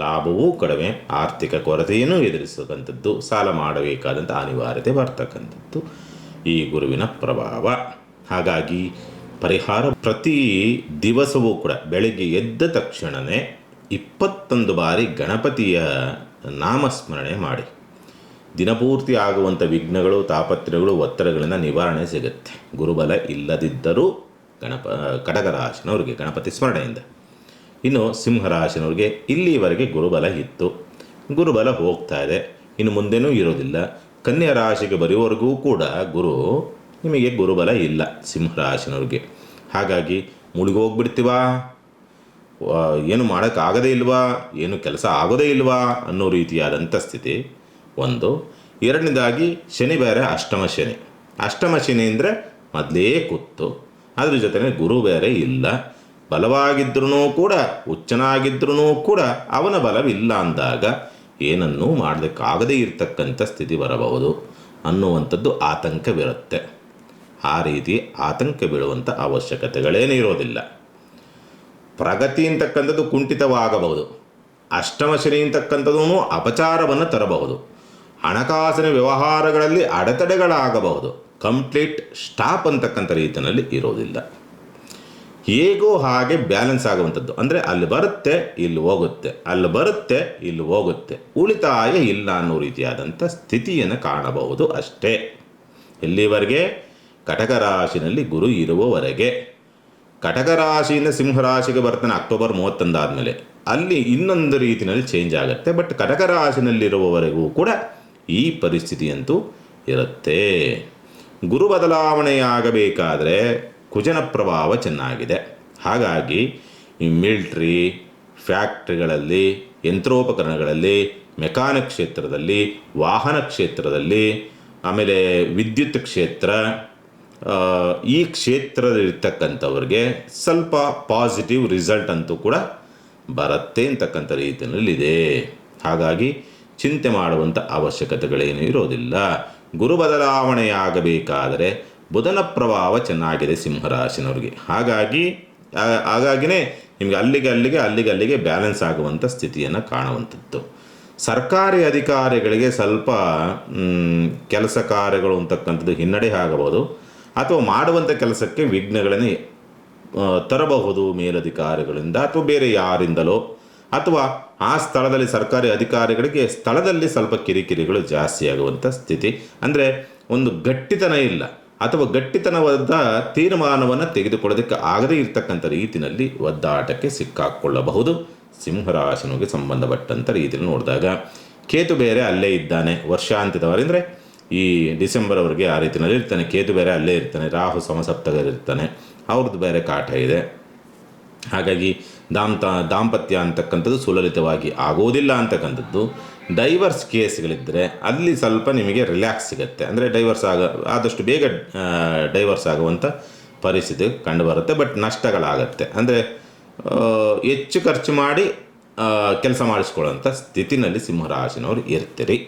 ಲಾಭವೂ ಕಡಿಮೆ, ಆರ್ಥಿಕ ಕೊರತೆಯನ್ನು ಎದುರಿಸತಕ್ಕಂಥದ್ದು, ಸಾಲ ಮಾಡಬೇಕಾದಂಥ ಅನಿವಾರ್ಯತೆ ಬರ್ತಕ್ಕಂಥದ್ದು ಈ ಗುರುವಿನ ಪ್ರಭಾವ. ಹಾಗಾಗಿ ಪರಿಹಾರ, ಪ್ರತಿ ದಿವಸವೂ ಕೂಡ ಬೆಳಗ್ಗೆ ಎದ್ದ ತಕ್ಷಣವೇ 21 ಬಾರಿ ಗಣಪತಿಯ ನಾಮಸ್ಮರಣೆ ಮಾಡಿ. ದಿನಪೂರ್ತಿ ಆಗುವಂಥ ವಿಘ್ನಗಳು, ತಾಪತ್ರಯಗಳು, ಒತ್ತಡಗಳಿಂದ ನಿವಾರಣೆ ಸಿಗುತ್ತೆ. ಗುರುಬಲ ಇಲ್ಲದಿದ್ದರೂ ಕಟಕರಾಶಿನವ್ರಿಗೆ ಗಣಪತಿ ಸ್ಮರಣೆಯಿಂದ. ಇನ್ನು ಸಿಂಹರಾಶಿನವ್ರಿಗೆ ಇಲ್ಲಿವರೆಗೆ ಗುರುಬಲ ಇತ್ತು, ಗುರುಬಲ ಹೋಗ್ತಾ ಇದೆ, ಇನ್ನು ಮುಂದೆನೂ ಇರೋದಿಲ್ಲ. ಕನ್ಯಾ ರಾಶಿಗೆ ಬರೆಯುವವರೆಗೂ ಕೂಡ ನಿಮಗೆ ಗುರುಬಲ ಇಲ್ಲ ಸಿಂಹರಾಶಿನವ್ರಿಗೆ. ಹಾಗಾಗಿ ಮುಳುಗೋಗ್ಬಿಡ್ತೀವಾ, ಏನು ಮಾಡೋಕ್ಕಾಗದೇ ಇಲ್ವಾ, ಏನು ಕೆಲಸ ಆಗೋದೇ ಇಲ್ವಾ ಅನ್ನೋ ರೀತಿಯಾದಂಥ ಸ್ಥಿತಿ ಒಂದು. ಎರಡನೇದಾಗಿ ಶನಿ ಬೇರೆ ಅಷ್ಟಮ ಶನಿ ಅಂದರೆ ಮೊದಲೇ ಕೂತು, ಅದ್ರ ಜೊತೆಗೆ ಗುರು ಬೇರೆ ಇಲ್ಲ. ಬಲವಾಗಿದ್ರೂ ಕೂಡ, ಹುಚ್ಚನಾಗಿದ್ರೂ ಕೂಡ ಅವನ ಬಲವಿಲ್ಲ ಅಂದಾಗ ಏನನ್ನೂ ಮಾಡೋದಕ್ಕಾಗದೇ ಇರತಕ್ಕಂಥ ಸ್ಥಿತಿ ಬರಬಹುದು ಅನ್ನುವಂಥದ್ದು ಆತಂಕವಿರುತ್ತೆ. ಆ ರೀತಿ ಆತಂಕ ಬೀಳುವಂಥ ಅವಶ್ಯಕತೆಗಳೇನೇ ಇರೋದಿಲ್ಲ. ಪ್ರಗತಿ ಅಂತಕ್ಕಂಥದ್ದು ಕುಂಠಿತವಾಗಬಹುದು, ಅಷ್ಟಮ ಶನಿ ಅಂತಕ್ಕಂಥದ್ದು ಅಪಚಾರವನ್ನು ತರಬಹುದು, ಹಣಕಾಸಿನ ವ್ಯವಹಾರಗಳಲ್ಲಿ ಅಡೆತಡೆಗಳಾಗಬಹುದು. ಕಂಪ್ಲೀಟ್ ಸ್ಟಾಪ್ ಅಂತಕ್ಕಂಥ ರೀತಿಯಲ್ಲಿ ಇರೋದಿಲ್ಲ. ಹೇಗೋ ಹಾಗೆ ಬ್ಯಾಲೆನ್ಸ್ ಆಗುವಂಥದ್ದು. ಅಂದರೆ ಅಲ್ಲಿ ಬರುತ್ತೆ, ಇಲ್ಲಿ ಹೋಗುತ್ತೆ, ಅಲ್ಲಿ ಬರುತ್ತೆ, ಇಲ್ಲಿ ಹೋಗುತ್ತೆ, ಉಳಿತಾಯ ಇಲ್ಲ ಅನ್ನೋ ರೀತಿಯಾದಂಥ ಸ್ಥಿತಿಯನ್ನು ಕಾಣಬಹುದು ಅಷ್ಟೇ. ಎಲ್ಲಿವರೆಗೆ? ಕಟಕರಾಶಿನಲ್ಲಿ ಗುರು ಇರುವವರೆಗೆ. ಕಟಕರಾಶಿಯಿಂದ ಸಿಂಹರಾಶಿಗೆ ಬರ್ತಾನೆ ಅಕ್ಟೋಬರ್ 31 ಆದಮೇಲೆ, ಅಲ್ಲಿ ಇನ್ನೊಂದು ರೀತಿಯಲ್ಲಿ ಚೇಂಜ್ ಆಗುತ್ತೆ. ಬಟ್ ಕಟಕರಾಶಿನಲ್ಲಿರುವವರೆಗೂ ಕೂಡ ಈ ಪರಿಸ್ಥಿತಿಯಂತೂ ಇರುತ್ತೆ. ಗುರು ಬದಲಾವಣೆಯಾಗಬೇಕಾದರೆ ಕುಜನ ಪ್ರಭಾವ ಚೆನ್ನಾಗಿದೆ. ಹಾಗಾಗಿ ಈ ಮಿಲ್ಟ್ರಿ, ಫ್ಯಾಕ್ಟ್ರಿಗಳಲ್ಲಿ, ಯಂತ್ರೋಪಕರಣಗಳಲ್ಲಿ, ಮೆಕ್ಯಾನಿಕ್ ಕ್ಷೇತ್ರದಲ್ಲಿ, ವಾಹನ ಕ್ಷೇತ್ರದಲ್ಲಿ, ಆಮೇಲೆ ವಿದ್ಯುತ್ ಕ್ಷೇತ್ರ, ಈ ಕ್ಷೇತ್ರದಲ್ಲಿರ್ತಕ್ಕಂಥವ್ರಿಗೆ ಸ್ವಲ್ಪ ಪಾಸಿಟಿವ್ ರಿಸಲ್ಟ್ ಅಂತೂ ಕೂಡ ಬರುತ್ತೆ ಅಂತಕ್ಕಂಥ ರೀತಿಯಲ್ಲಿದೆ. ಹಾಗಾಗಿ ಚಿಂತೆ ಮಾಡುವಂಥ ಅವಶ್ಯಕತೆಗಳೇನೂ ಇರೋದಿಲ್ಲ. ಗುರು ಬದಲಾವಣೆಯಾಗಬೇಕಾದರೆ ಬುಧನ ಪ್ರಭಾವ ಚೆನ್ನಾಗಿದೆ ಸಿಂಹರಾಶಿನವ್ರಿಗೆ. ಹಾಗಾಗಿನೇ ನಿಮಗೆ ಅಲ್ಲಿಗೆ ಬ್ಯಾಲೆನ್ಸ್ ಆಗುವಂಥ ಸ್ಥಿತಿಯನ್ನು ಕಾಣುವಂಥದ್ದು. ಸರ್ಕಾರಿ ಅಧಿಕಾರಿಗಳಿಗೆ ಸ್ವಲ್ಪ ಕೆಲಸ ಕಾರ್ಯಗಳು ಅಂತಕ್ಕಂಥದ್ದು ಹಿನ್ನಡೆ ಆಗಬಹುದು, ಅಥವಾ ಮಾಡುವಂಥ ಕೆಲಸಕ್ಕೆ ವಿಘ್ನಗಳನ್ನು ತರಬಹುದು ಮೇಲಧಿಕಾರಿಗಳಿಂದ ಅಥವಾ ಬೇರೆ ಯಾರಿಂದಲೋ, ಅಥವಾ ಆ ಸ್ಥಳದಲ್ಲಿ ಸರ್ಕಾರಿ ಅಧಿಕಾರಿಗಳಿಗೆ ಸ್ಥಳದಲ್ಲಿ ಸ್ವಲ್ಪ ಕಿರಿಕಿರಿಗಳು ಜಾಸ್ತಿ ಆಗುವಂಥ ಸ್ಥಿತಿ. ಅಂದರೆ ಒಂದು ಗಟ್ಟಿತನ ಇಲ್ಲ, ಅಥವಾ ಗಟ್ಟಿತನವಾದ ತೀರ್ಮಾನವನ್ನು ತೆಗೆದುಕೊಳ್ಳೋದಕ್ಕೆ ಆಗದೇ ಇರತಕ್ಕಂಥ ರೀತಿಯಲ್ಲಿ ಒದ್ದಾಟಕ್ಕೆ ಸಿಕ್ಕಾಕ್ಕೊಳ್ಳಬಹುದು ಸಿಂಹರಾಶಿನಿಗೆ ಸಂಬಂಧಪಟ್ಟಂಥ ರೀತಿಯಲ್ಲಿ ನೋಡಿದಾಗ. ಕೇತು ಬೇರೆ ಅಲ್ಲೇ ಇದ್ದಾನೆ ವರ್ಷಾಂತ್ಯದವರೆ, ಅಂದರೆ ಈ ಡಿಸೆಂಬರ್ವರೆಗೆ ಆ ರೀತಿಯಲ್ಲಿ ಇರ್ತಾನೆ. ಕೇತು ಬೇರೆ ಅಲ್ಲೇ ಇರ್ತಾನೆ, ರಾಹು ಸಮಸಪ್ತಗರಿರ್ತಾನೆ, ಅವ್ರದ್ದು ಬೇರೆ ಕಾಟ ಇದೆ. ಹಾಗಾಗಿ ದಾಂಪತ್ಯ ಅಂತಕ್ಕಂಥದ್ದು ಸುಲಲಿತವಾಗಿ ಆಗೋದಿಲ್ಲ ಅಂತಕ್ಕಂಥದ್ದು. ಡೈವರ್ಸ್ ಕೇಸ್ಗಳಿದ್ದರೆ ಅಲ್ಲಿ ಸ್ವಲ್ಪ ನಿಮಗೆ ರಿಲ್ಯಾಕ್ಸ್ ಸಿಗುತ್ತೆ. ಅಂದರೆ ಆದಷ್ಟು ಬೇಗ ಡೈವರ್ಸ್ ಆಗುವಂಥ ಪರಿಸ್ಥಿತಿ ಕಂಡುಬರುತ್ತೆ. ಬಟ್ ನಷ್ಟಗಳಾಗತ್ತೆ. ಅಂದರೆ ಹೆಚ್ಚು ಖರ್ಚು ಮಾಡಿ ಕೆಲಸ ಮಾಡಿಸ್ಕೊಳ್ಳೋಂಥ ಸ್ಥಿತಿನಲ್ಲಿ ಸಿಂಹರಾಶಿನವರು ಇರ್ತೀರಿ.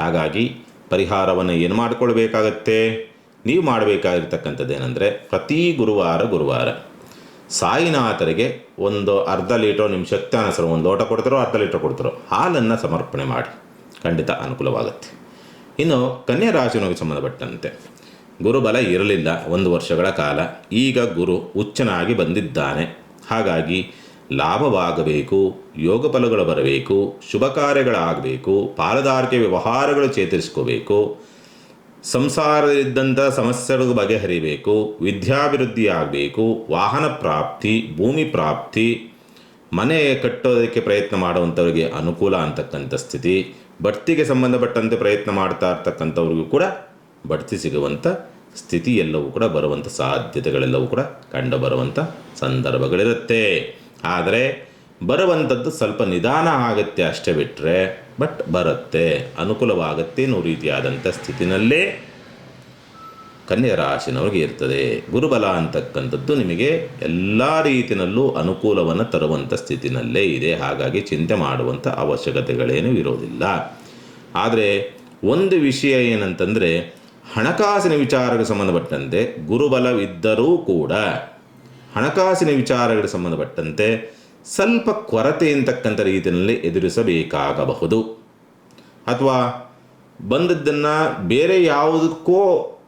ಹಾಗಾಗಿ ಪರಿಹಾರವನ್ನು ಏನು ಮಾಡಿಕೊಳ್ಬೇಕಾಗತ್ತೆ? ನೀವು ಮಾಡಬೇಕಾಗಿರ್ತಕ್ಕಂಥದ್ದು ಏನಂದರೆ, ಪ್ರತಿ ಗುರುವಾರ ಸಾಯಿನಾಥರಿಗೆ ಒಂದು ಅರ್ಧ ಲೀಟರ್, ನಿಮ್ಮ ಶಕ್ತಾನುಸಾರ 1 ಲೋಟ ಕೊಡ್ತಾರೋ ಅರ್ಧ ಲೀಟರ್ ಕೊಡ್ತಾರೋ ಹಾಲನ್ನು ಸಮರ್ಪಣೆ ಮಾಡಿ, ಖಂಡಿತ ಅನುಕೂಲವಾಗುತ್ತೆ. ಇನ್ನು ಕನ್ಯಾ ರಾಶಿನಿಗೆ ಸಂಬಂಧಪಟ್ಟಂತೆ ಗುರುಬಲ ಇರಲಿಲ್ಲ 1 ವರ್ಷಗಳ ಕಾಲ. ಈಗ ಗುರು ಉಚ್ಚನಾಗಿ ಬಂದಿದ್ದಾನೆ. ಹಾಗಾಗಿ ಲಾಭವಾಗಬೇಕು, ಯೋಗ ಫಲಗಳು ಬರಬೇಕು, ಶುಭ ಕಾರ್ಯಗಳಾಗಬೇಕು, ಪಾಲುದಾರಿಕೆ ವ್ಯವಹಾರಗಳು ಚೇತರಿಸ್ಕೋಬೇಕು, ಸಂಸಾರದಲ್ಲಿದ್ದಂಥ ಸಮಸ್ಯೆಗಳು ಬಗೆಹರಿಬೇಕು, ವಿದ್ಯಾಭಿವೃದ್ಧಿ ಆಗಬೇಕು, ವಾಹನ ಪ್ರಾಪ್ತಿ, ಭೂಮಿ ಪ್ರಾಪ್ತಿ, ಮನೆ ಕಟ್ಟೋದಕ್ಕೆ ಪ್ರಯತ್ನ ಮಾಡುವಂಥವ್ರಿಗೆ ಅನುಕೂಲ ಅಂತಕ್ಕಂಥ ಸ್ಥಿತಿ, ಬಡ್ತಿಗೆ ಸಂಬಂಧಪಟ್ಟಂತೆ ಪ್ರಯತ್ನ ಮಾಡ್ತಾ ಇರ್ತಕ್ಕಂಥವ್ರಿಗೂ ಕೂಡ ಬಡ್ತಿ ಸಿಗುವಂಥ ಸ್ಥಿತಿ ಎಲ್ಲವೂ ಕೂಡ ಬರುವಂಥ ಸಾಧ್ಯತೆಗಳೆಲ್ಲವೂ ಕೂಡ ಕಂಡು ಬರುವಂಥ ಸಂದರ್ಭಗಳಿರುತ್ತೆ. ಆದರೆ ಬರುವಂಥದ್ದು ಸ್ವಲ್ಪ ನಿಧಾನ ಆಗುತ್ತೆ ಅಷ್ಟೇ ಬಿಟ್ಟರೆ, ಬಟ್ ಬರುತ್ತೆ, ಅನುಕೂಲವಾಗುತ್ತೆ ಅನ್ನೋ ರೀತಿಯಾದಂಥ ಸ್ಥಿತಿನಲ್ಲೇ ಕನ್ಯಾ ರಾಶಿನವ್ರಿಗೆ ಇರ್ತದೆ. ಗುರುಬಲ ಅಂತಕ್ಕಂಥದ್ದು ನಿಮಗೆ ಎಲ್ಲ ರೀತಿಯಲ್ಲೂ ಅನುಕೂಲವನ್ನು ತರುವಂಥ ಸ್ಥಿತಿನಲ್ಲೇ ಇದೆ. ಹಾಗಾಗಿ ಚಿಂತೆ ಮಾಡುವಂಥ ಅವಶ್ಯಕತೆಗಳೇನೂ ಇರೋದಿಲ್ಲ. ಆದರೆ ಒಂದು ವಿಷಯ ಏನಂತಂದರೆ, ಹಣಕಾಸಿನ ವಿಚಾರಕ್ಕೆ ಸಂಬಂಧಪಟ್ಟಂತೆ ಗುರುಬಲವಿದ್ದರೂ ಕೂಡ ಹಣಕಾಸಿನ ವಿಚಾರಗಳಿಗೆ ಸಂಬಂಧಪಟ್ಟಂತೆ ಸ್ವಲ್ಪ ಕೊರತೆ ಅಂತಕ್ಕಂಥ ರೀತಿಯಲ್ಲಿ ಎದುರಿಸಬೇಕಾಗಬಹುದು. ಅಥವಾ ಬಂದದ್ದನ್ನು ಬೇರೆ ಯಾವುದಕ್ಕೋ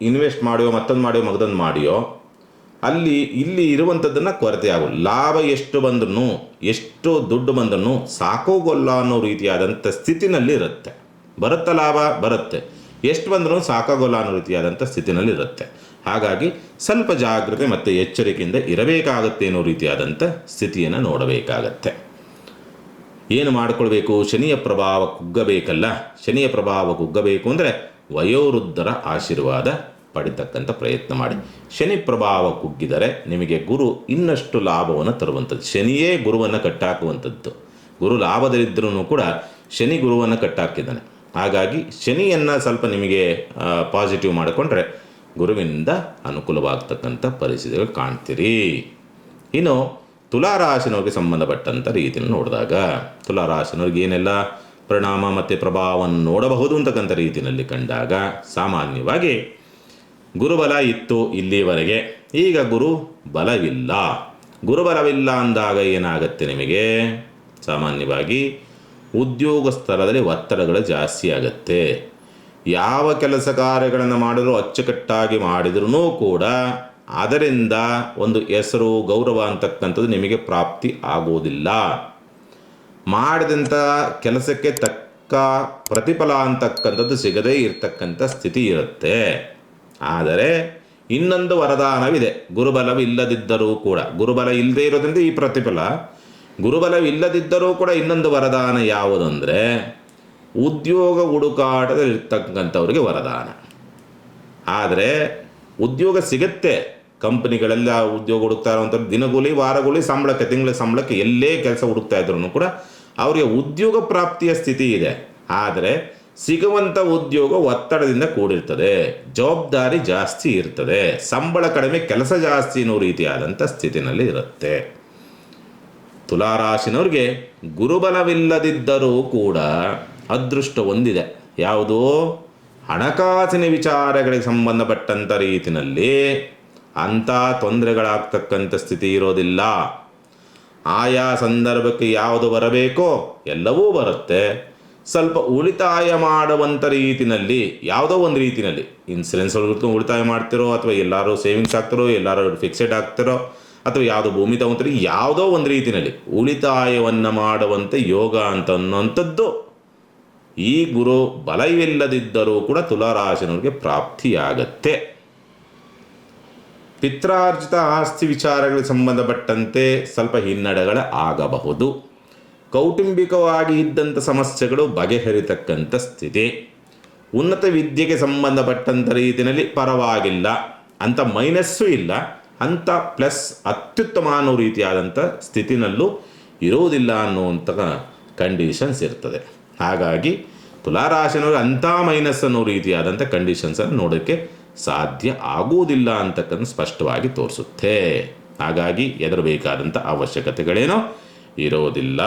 ಇನ್ವೆಸ್ಟ್ ಮಾಡಿಯೋ, ಮತ್ತೊಂದು ಮಾಡಿಯೋ ಇಲ್ಲಿ ಇರುವಂಥದ್ದನ್ನು ಕೊರತೆ ಆಗೋಲ್ಲ. ಲಾಭ ಎಷ್ಟು ಬಂದ್ರೂ, ಎಷ್ಟು ದುಡ್ಡು ಬಂದ್ರೂ ಸಾಕೋಗೊಲ್ಲ ಅನ್ನೋ ರೀತಿಯಾದಂಥ ಸ್ಥಿತಿನಲ್ಲಿ ಇರುತ್ತೆ. ಬರುತ್ತೆ, ಲಾಭ ಬರುತ್ತೆ, ಎಷ್ಟು ಬಂದ್ರೂ ಸಾಕಾಗೋಲ್ಲ ಅನ್ನೋ ರೀತಿಯಾದಂಥ ಸ್ಥಿತಿನಲ್ಲಿ ಇರುತ್ತೆ. ಹಾಗಾಗಿ ಸ್ವಲ್ಪ ಜಾಗ್ರತೆ ಮತ್ತು ಎಚ್ಚರಿಕೆಯಿಂದ ಇರಬೇಕಾಗತ್ತೆ ಅನ್ನೋ ರೀತಿಯಾದಂಥ ಸ್ಥಿತಿಯನ್ನು ನೋಡಬೇಕಾಗತ್ತೆ. ಏನು ಮಾಡಿಕೊಳ್ಬೇಕು? ಶನಿಯ ಪ್ರಭಾವ ಕುಗ್ಗಬೇಕಲ್ಲ. ಶನಿಯ ಪ್ರಭಾವ ಕುಗ್ಗಬೇಕು ಅಂದರೆ ವಯೋವೃದ್ಧರ ಆಶೀರ್ವಾದ ಪಡಿತಕ್ಕಂಥ ಪ್ರಯತ್ನ ಮಾಡಿ. ಶನಿ ಪ್ರಭಾವ ಕುಗ್ಗಿದರೆ ನಿಮಗೆ ಗುರು ಇನ್ನಷ್ಟು ಲಾಭವನ್ನು ತರುವಂಥದ್ದು. ಶನಿಯೇ ಗುರುವನ್ನು ಕಟ್ಟಾಕುವಂಥದ್ದು. ಗುರು ಲಾಭದಲ್ಲಿದ್ದರೂ ಕೂಡ ಶನಿ ಗುರುವನ್ನು ಕಟ್ಟಾಕಿದ್ದಾನೆ. ಹಾಗಾಗಿ ಶನಿಯನ್ನು ಸ್ವಲ್ಪ ನಿಮಗೆ ಪಾಸಿಟಿವ್ ಮಾಡಿಕೊಂಡ್ರೆ ಗುರುವಿನಿಂದ ಅನುಕೂಲವಾಗ್ತಕ್ಕಂಥ ಪರಿಸ್ಥಿತಿಗಳು ಕಾಣ್ತೀರಿ. ಇನ್ನು ತುಲಾರಾಶಿನವ್ರಿಗೆ ಸಂಬಂಧಪಟ್ಟಂಥ ರೀತಿಯಲ್ಲಿ ನೋಡಿದಾಗ ತುಲಾರಾಶಿನವ್ರಿಗೆ ಏನೆಲ್ಲ ಪರಿಣಾಮ ಮತ್ತು ಪ್ರಭಾವವನ್ನು ನೋಡಬಹುದು ಅಂತಕ್ಕಂಥ ರೀತಿಯಲ್ಲಿ ಕಂಡಾಗ, ಸಾಮಾನ್ಯವಾಗಿ ಗುರುಬಲ ಇತ್ತು ಇಲ್ಲಿವರೆಗೆ, ಈಗ ಗುರು ಬಲವಿಲ್ಲ. ಗುರುಬಲವಿಲ್ಲ ಅಂದಾಗ ಏನಾಗುತ್ತೆ ನಿಮಗೆ? ಸಾಮಾನ್ಯವಾಗಿ ಉದ್ಯೋಗ ಸ್ಥಳದಲ್ಲಿ ಒತ್ತಡಗಳು ಜಾಸ್ತಿ ಆಗುತ್ತೆ. ಯಾವ ಕೆಲಸ ಕಾರ್ಯಗಳನ್ನು ಮಾಡಿದ್ರೂ ಅಚ್ಚುಕಟ್ಟಾಗಿ ಮಾಡಿದ್ರೂ ಕೂಡ ಅದರಿಂದ ಒಂದು ಹೆಸರು, ಗೌರವ ಅಂತಕ್ಕಂಥದ್ದು ನಿಮಗೆ ಪ್ರಾಪ್ತಿ ಆಗೋದಿಲ್ಲ. ಮಾಡಿದಂಥ ಕೆಲಸಕ್ಕೆ ತಕ್ಕ ಪ್ರತಿಫಲ ಅಂತಕ್ಕಂಥದ್ದು ಸಿಗದೇ ಇರತಕ್ಕಂಥ ಸ್ಥಿತಿ ಇರುತ್ತೆ. ಆದರೆ ಇನ್ನೊಂದು ವರದಾನವಿದೆ. ಗುರುಬಲವಿಲ್ಲದಿದ್ದರೂ ಕೂಡ, ಗುರುಬಲ ಇಲ್ಲದೇ ಇರೋದ್ರಿಂದ ಈ ಪ್ರತಿಫಲ, ಗುರುಬಲವಿಲ್ಲದಿದ್ದರೂ ಕೂಡ ಇನ್ನೊಂದು ವರದಾನ ಯಾವುದಂದರೆ ಉದ್ಯೋಗ ಹುಡುಕಾಟದಲ್ಲಿರ್ತಕ್ಕಂಥವ್ರಿಗೆ ವರದಾನ. ಆದರೆ ಉದ್ಯೋಗ ಸಿಗುತ್ತೆ. ಕಂಪ್ನಿಗಳೆಲ್ಲ ಉದ್ಯೋಗ ಹುಡುಕ್ತಾ ಇರುವಂಥವ್ರು ದಿನಗೂಲಿ, ವಾರಗೂಲಿ, ಸಂಬಳಕ್ಕೆ, ತಿಂಗಳ ಸಂಬಳಕ್ಕೆ ಎಲ್ಲೇ ಕೆಲಸ ಹುಡುಕ್ತಾ ಇದ್ರೂ ಕೂಡ ಅವರಿಗೆ ಉದ್ಯೋಗ ಪ್ರಾಪ್ತಿಯ ಸ್ಥಿತಿ ಇದೆ. ಆದರೆ ಸಿಗುವಂಥ ಉದ್ಯೋಗ ಒತ್ತಡದಿಂದ ಕೂಡಿರ್ತದೆ, ಜವಾಬ್ದಾರಿ ಜಾಸ್ತಿ ಇರ್ತದೆ, ಸಂಬಳ ಕಡಿಮೆ, ಕೆಲಸ ಜಾಸ್ತಿ ಅನ್ನೋ ರೀತಿಯಾದಂಥ ಸ್ಥಿತಿನಲ್ಲಿ ಇರುತ್ತೆ. ತುಲಾರಾಶಿನವ್ರಿಗೆ ಗುರುಬಲವಿಲ್ಲದಿದ್ದರೂ ಕೂಡ ಅದೃಷ್ಟ ಒಂದಿದೆ. ಯಾವುದು? ಹಣಕಾಸಿನ ವಿಚಾರಗಳಿಗೆ ಸಂಬಂಧಪಟ್ಟಂಥ ರೀತಿಯಲ್ಲಿ ಅಂಥ ತೊಂದರೆಗಳಾಗ್ತಕ್ಕಂಥ ಸ್ಥಿತಿ ಇರೋದಿಲ್ಲ. ಆಯಾ ಸಂದರ್ಭಕ್ಕೆ ಯಾವುದು ಬರಬೇಕೋ ಎಲ್ಲವೂ ಬರುತ್ತೆ. ಸ್ವಲ್ಪ ಉಳಿತಾಯ ಮಾಡುವಂಥ ರೀತಿಯಲ್ಲಿ, ಯಾವುದೋ ಒಂದು ರೀತಿಯಲ್ಲಿ ಇನ್ಸೂರೆನ್ಸ್ ಉಳಿತಾಯ ಮಾಡ್ತಿರೋ, ಅಥವಾ ಎಲ್ಲರೂ ಸೇವಿಂಗ್ಸ್ ಆಗ್ತಿರೋ, ಎಲ್ಲರೂ ಫಿಕ್ಸೆಡ್ ಆಗ್ತಿರೋ, ಅಥವಾ ಯಾವುದೋ ಭೂಮಿ ತಗೊಂತೀರಿ, ಯಾವುದೋ ಒಂದು ರೀತಿಯಲ್ಲಿ ಉಳಿತಾಯವನ್ನು ಮಾಡುವಂಥ ಯೋಗ ಅಂತ ಅನ್ನೋಂಥದ್ದು ಈ ಗುರು ಬಲವಿಲ್ಲದಿದ್ದರೂ ಕೂಡ ತುಲಾರಾಶಿನವ್ರಿಗೆ ಪ್ರಾಪ್ತಿಯಾಗತ್ತೆ. ಪಿತ್ರಾರ್ಜಿತ ಆಸ್ತಿ ವಿಚಾರಗಳಿಗೆ ಸಂಬಂಧಪಟ್ಟಂತೆ ಸ್ವಲ್ಪ ಹಿನ್ನಡೆಗಳ ಆಗಬಹುದು. ಕೌಟುಂಬಿಕವಾಗಿ ಇದ್ದಂಥ ಸಮಸ್ಯೆಗಳು ಬಗೆಹರಿತಕ್ಕಂಥ ಸ್ಥಿತಿ. ಉನ್ನತ ವಿದ್ಯೆಗೆ ಸಂಬಂಧಪಟ್ಟಂಥ ರೀತಿಯಲ್ಲಿ ಪರವಾಗಿಲ್ಲ, ಅಂಥ ಮೈನಸ್ಸು ಇಲ್ಲ, ಅಂಥ ಪ್ಲಸ್ ಅತ್ಯುತ್ತಮ ಅನ್ನೋ ರೀತಿಯಾದಂಥ ಸ್ಥಿತಿನಲ್ಲೂ ಇರೋದಿಲ್ಲ ಅನ್ನುವಂಥ ಕಂಡೀಷನ್ಸ್ ಇರ್ತದೆ. ಹಾಗಾಗಿ ತುಲಾರಾಶಿನವರು ಅಂಥ ಮೈನಸ್ ಅನ್ನೋ ರೀತಿಯಾದಂಥ ಕಂಡೀಷನ್ಸನ್ನು ನೋಡೋಕ್ಕೆ ಸಾಧ್ಯ ಆಗುವುದಿಲ್ಲ ಅಂತಕ್ಕಂಥ ಸ್ಪಷ್ಟವಾಗಿ ತೋರಿಸುತ್ತೆ. ಹಾಗಾಗಿ ಹೆದರಬೇಕಾದಂಥ ಅವಶ್ಯಕತೆಗಳೇನೋ ಇರೋದಿಲ್ಲ.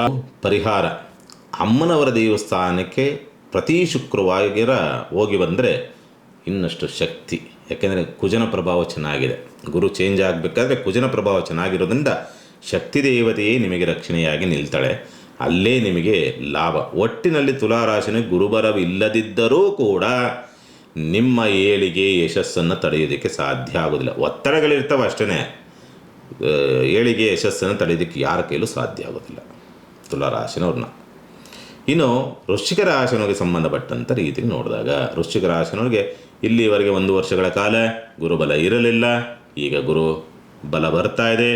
ಪರಿಹಾರ: ಅಮ್ಮನವರ ದೇವಸ್ಥಾನಕ್ಕೆ ಪ್ರತಿ ಶುಕ್ರವಾರ ಹೋಗಿ ಬಂದರೆ ಇನ್ನಷ್ಟು ಶಕ್ತಿ. ಯಾಕೆಂದರೆ ಕುಜನ ಪ್ರಭಾವ ಚೆನ್ನಾಗಿದೆ. ಗುರು ಚೇಂಜ್ ಆಗಬೇಕಾದ್ರೆ ಕುಜನ ಪ್ರಭಾವ ಚೆನ್ನಾಗಿರೋದ್ರಿಂದ ಶಕ್ತಿ ದೇವತೆಯೇ ನಿಮಗೆ ರಕ್ಷಣೆಯಾಗಿ ನಿಲ್ತಾಳೆ. ಅಲ್ಲೇ ನಿಮಗೆ ಲಾಭ. ಒಟ್ಟಿನಲ್ಲಿ ತುಲಾರಾಶಿನ ಗುರುಬಲವಿಲ್ಲದಿದ್ದರೂ ಕೂಡ ನಿಮ್ಮ ಏಳಿಗೆ, ಯಶಸ್ಸನ್ನು ತಡೆಯೋದಕ್ಕೆ ಸಾಧ್ಯ ಆಗೋದಿಲ್ಲ. ಒತ್ತಡಗಳಿರ್ತವೆ ಅಷ್ಟೇ, ಏಳಿಗೆ, ಯಶಸ್ಸನ್ನು ತಡೆಯೋದಕ್ಕೆ ಯಾರ ಕೈಲೂ ಸಾಧ್ಯ ಆಗೋದಿಲ್ಲ ತುಲಾರಾಶಿನವ್ರನ್ನ. ಇನ್ನು ವೃಶ್ಚಿಕ ರಾಶಿನವ್ರಿಗೆ ಸಂಬಂಧಪಟ್ಟಂಥ ರೀತಿಗೆ ನೋಡಿದಾಗ, ವೃಶ್ಚಿಕ ರಾಶಿನವ್ರಿಗೆ ಇಲ್ಲಿವರೆಗೆ 1 ವರ್ಷಗಳ ಕಾಲ ಗುರುಬಲ ಇರಲಿಲ್ಲ. ಈಗ ಗುರು ಬಲ ಬರ್ತಾ ಇದೆ.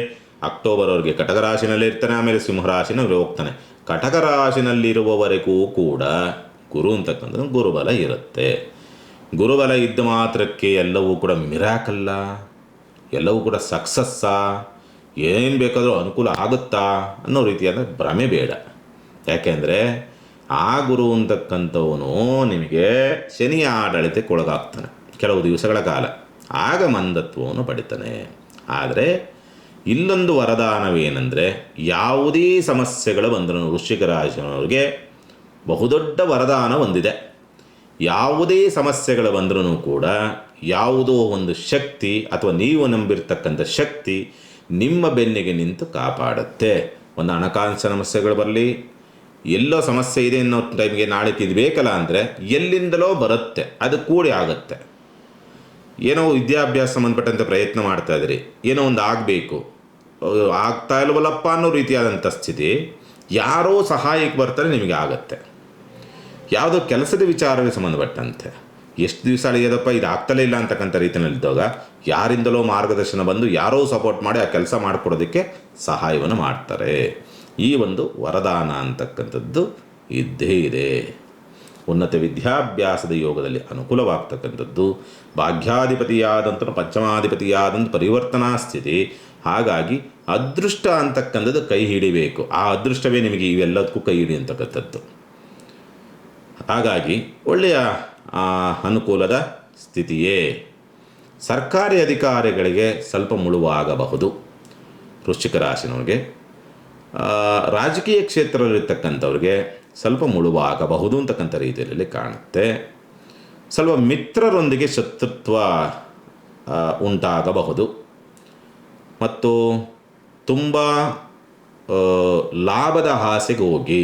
ಅಕ್ಟೋಬರ್ವರೆಗೆ ಕಟಕ ರಾಶಿನಲ್ಲೇ ಇರ್ತಾನೆ, ಆಮೇಲೆ ಸಿಂಹರಾಶಿನಲ್ಲಿ ಹೋಗ್ತಾನೆ. ಕಟಕ ರಾಶಿನಲ್ಲಿರುವವರೆಗೂ ಕೂಡ ಗುರು ಅಂತಕ್ಕಂಥದ್ದು ಗುರುಬಲ ಇರುತ್ತೆ. ಗುರುಬಲ ಇದ್ದ ಮಾತ್ರಕ್ಕೆ ಎಲ್ಲವೂ ಕೂಡ ಮಿರಾಕಲ್ಲ, ಎಲ್ಲವೂ ಕೂಡ ಸಕ್ಸಸ್ಸಾ, ಏನು ಬೇಕಾದರೂ ಅನುಕೂಲ ಆಗುತ್ತಾ ಅನ್ನೋ ರೀತಿಯಾದ ಭ್ರಮೆ ಬೇಡ. ಯಾಕೆಂದರೆ ಆ ಗುರು ಅಂತಕ್ಕಂಥವನು ನಿಮಗೆ ಶನಿಯ ಆಡಳಿತಕ್ಕೆ ಒಳಗಾಗ್ತಾನೆ ಕೆಲವು ದಿವಸಗಳ ಕಾಲ, ಆಗ ಮಂದತ್ವವನ್ನು ಪಡಿತಾನೆ. ಆದರೆ ಇಲ್ಲೊಂದು ವರದಾನವೇನೆಂದರೆ, ಯಾವುದೇ ಸಮಸ್ಯೆಗಳು ಬಂದರೂ ವೃಶ್ಚಿಕ ರಾಶಿಯವರಿಗೆ ಬಹುದೊಡ್ಡ ವರದಾನ ಹೊಂದಿದೆ. ಯಾವುದೇ ಸಮಸ್ಯೆಗಳು ಬಂದರೂ ಕೂಡ ಯಾವುದೋ ಒಂದು ಶಕ್ತಿ ಅಥವಾ ನೀವು ನಂಬಿರ್ತಕ್ಕಂಥ ಶಕ್ತಿ ನಿಮ್ಮ ಬೆನ್ನಿಗೆ ನಿಂತು ಕಾಪಾಡುತ್ತೆ. ಒಂದು ಹಣಕಾಸಿನ ಸಮಸ್ಯೆಗಳು ಬರಲಿ, ಎಲ್ಲೋ ಸಮಸ್ಯೆ ಇದೆ ಅನ್ನೋ ಟೈಮ್ಗೆ ನಾಳೆ ಇದು ಬೇಕಲ್ಲ ಅಂದರೆ ಎಲ್ಲಿಂದಲೋ ಬರುತ್ತೆ, ಅದು ಕೂಡಿ ಆಗುತ್ತೆ. ಏನೋ ವಿದ್ಯಾಭ್ಯಾಸ ಸಂಬಂಧಪಟ್ಟಂತೆ ಪ್ರಯತ್ನ ಮಾಡ್ತಾ ಇದ್ರಿ, ಏನೋ ಒಂದು ಆಗಬೇಕು, ಆಗ್ತಾ ಇಲ್ವಲ್ಲಪ್ಪ ಅನ್ನೋ ರೀತಿಯಾದಂಥ ಸ್ಥಿತಿ, ಯಾರೋ ಸಹಾಯಕ್ಕೆ ಬರ್ತಾರೆ, ನಿಮಗೆ ಆಗುತ್ತೆ. ಯಾವುದೋ ಕೆಲಸದ ವಿಚಾರಕ್ಕೆ ಸಂಬಂಧಪಟ್ಟಂತೆ ಎಷ್ಟು ದಿವಸ ಅಳಿಯೋದಪ್ಪ ಇದು ಆಗ್ತಲೇ ಇಲ್ಲ ಅಂತಕ್ಕಂಥ ರೀತಿಯಲ್ಲಿದ್ದಾಗ ಯಾರಿಂದಲೋ ಮಾರ್ಗದರ್ಶನ ಬಂದು ಯಾರೋ ಸಪೋರ್ಟ್ ಮಾಡಿ ಆ ಕೆಲಸ ಮಾಡಿಕೊಡೋದಕ್ಕೆ ಸಹಾಯವನ್ನು ಮಾಡ್ತಾರೆ. ಈ ಒಂದು ವರದಾನ ಅಂತಕ್ಕಂಥದ್ದು ಇದ್ದೇ ಇದೆ. ಉನ್ನತ ವಿದ್ಯಾಭ್ಯಾಸದ ಯೋಗದಲ್ಲಿ ಅನುಕೂಲವಾಗ್ತಕ್ಕಂಥದ್ದು, ಭಾಗ್ಯಾಧಿಪತಿಯಾದಂಥ ಪಂಚಮಾಧಿಪತಿಯಾದಂಥ ಪರಿವರ್ತನಾ ಸ್ಥಿತಿ. ಹಾಗಾಗಿ ಅದೃಷ್ಟ ಅಂತಕ್ಕಂಥದ್ದು ಕೈ ಹಿಡಿಬೇಕು. ಆ ಅದೃಷ್ಟವೇ ನಿಮಗೆ ಇವೆಲ್ಲದಕ್ಕೂ ಕೈ ಹಿಡಿಯಂತಕ್ಕಂಥದ್ದು. ಹಾಗಾಗಿ ಒಳ್ಳೆಯ ಅನುಕೂಲದ ಸ್ಥಿತಿಯೇ. ಸರ್ಕಾರಿ ಅಧಿಕಾರಿಗಳಿಗೆ ಸ್ವಲ್ಪ ಮುಳುವಾಗಬಹುದು ವೃಶ್ಚಿಕ ರಾಶಿನವ್ರಿಗೆ. ರಾಜಕೀಯ ಕ್ಷೇತ್ರದಲ್ಲಿರ್ತಕ್ಕಂಥವ್ರಿಗೆ ಸ್ವಲ್ಪ ಮುಳುವಾಗಬಹುದು ಅಂತಕ್ಕಂಥ ರೀತಿಯಲ್ಲಿ ಕಾಣುತ್ತೆ. ಸ್ವಲ್ಪ ಮಿತ್ರರೊಂದಿಗೆ ಶತ್ರುತ್ವ ಉಂಟಾಗಬಹುದು ಮತ್ತು ತುಂಬ ಲಾಭದ ಆಸೆಗೆ ಹೋಗಿ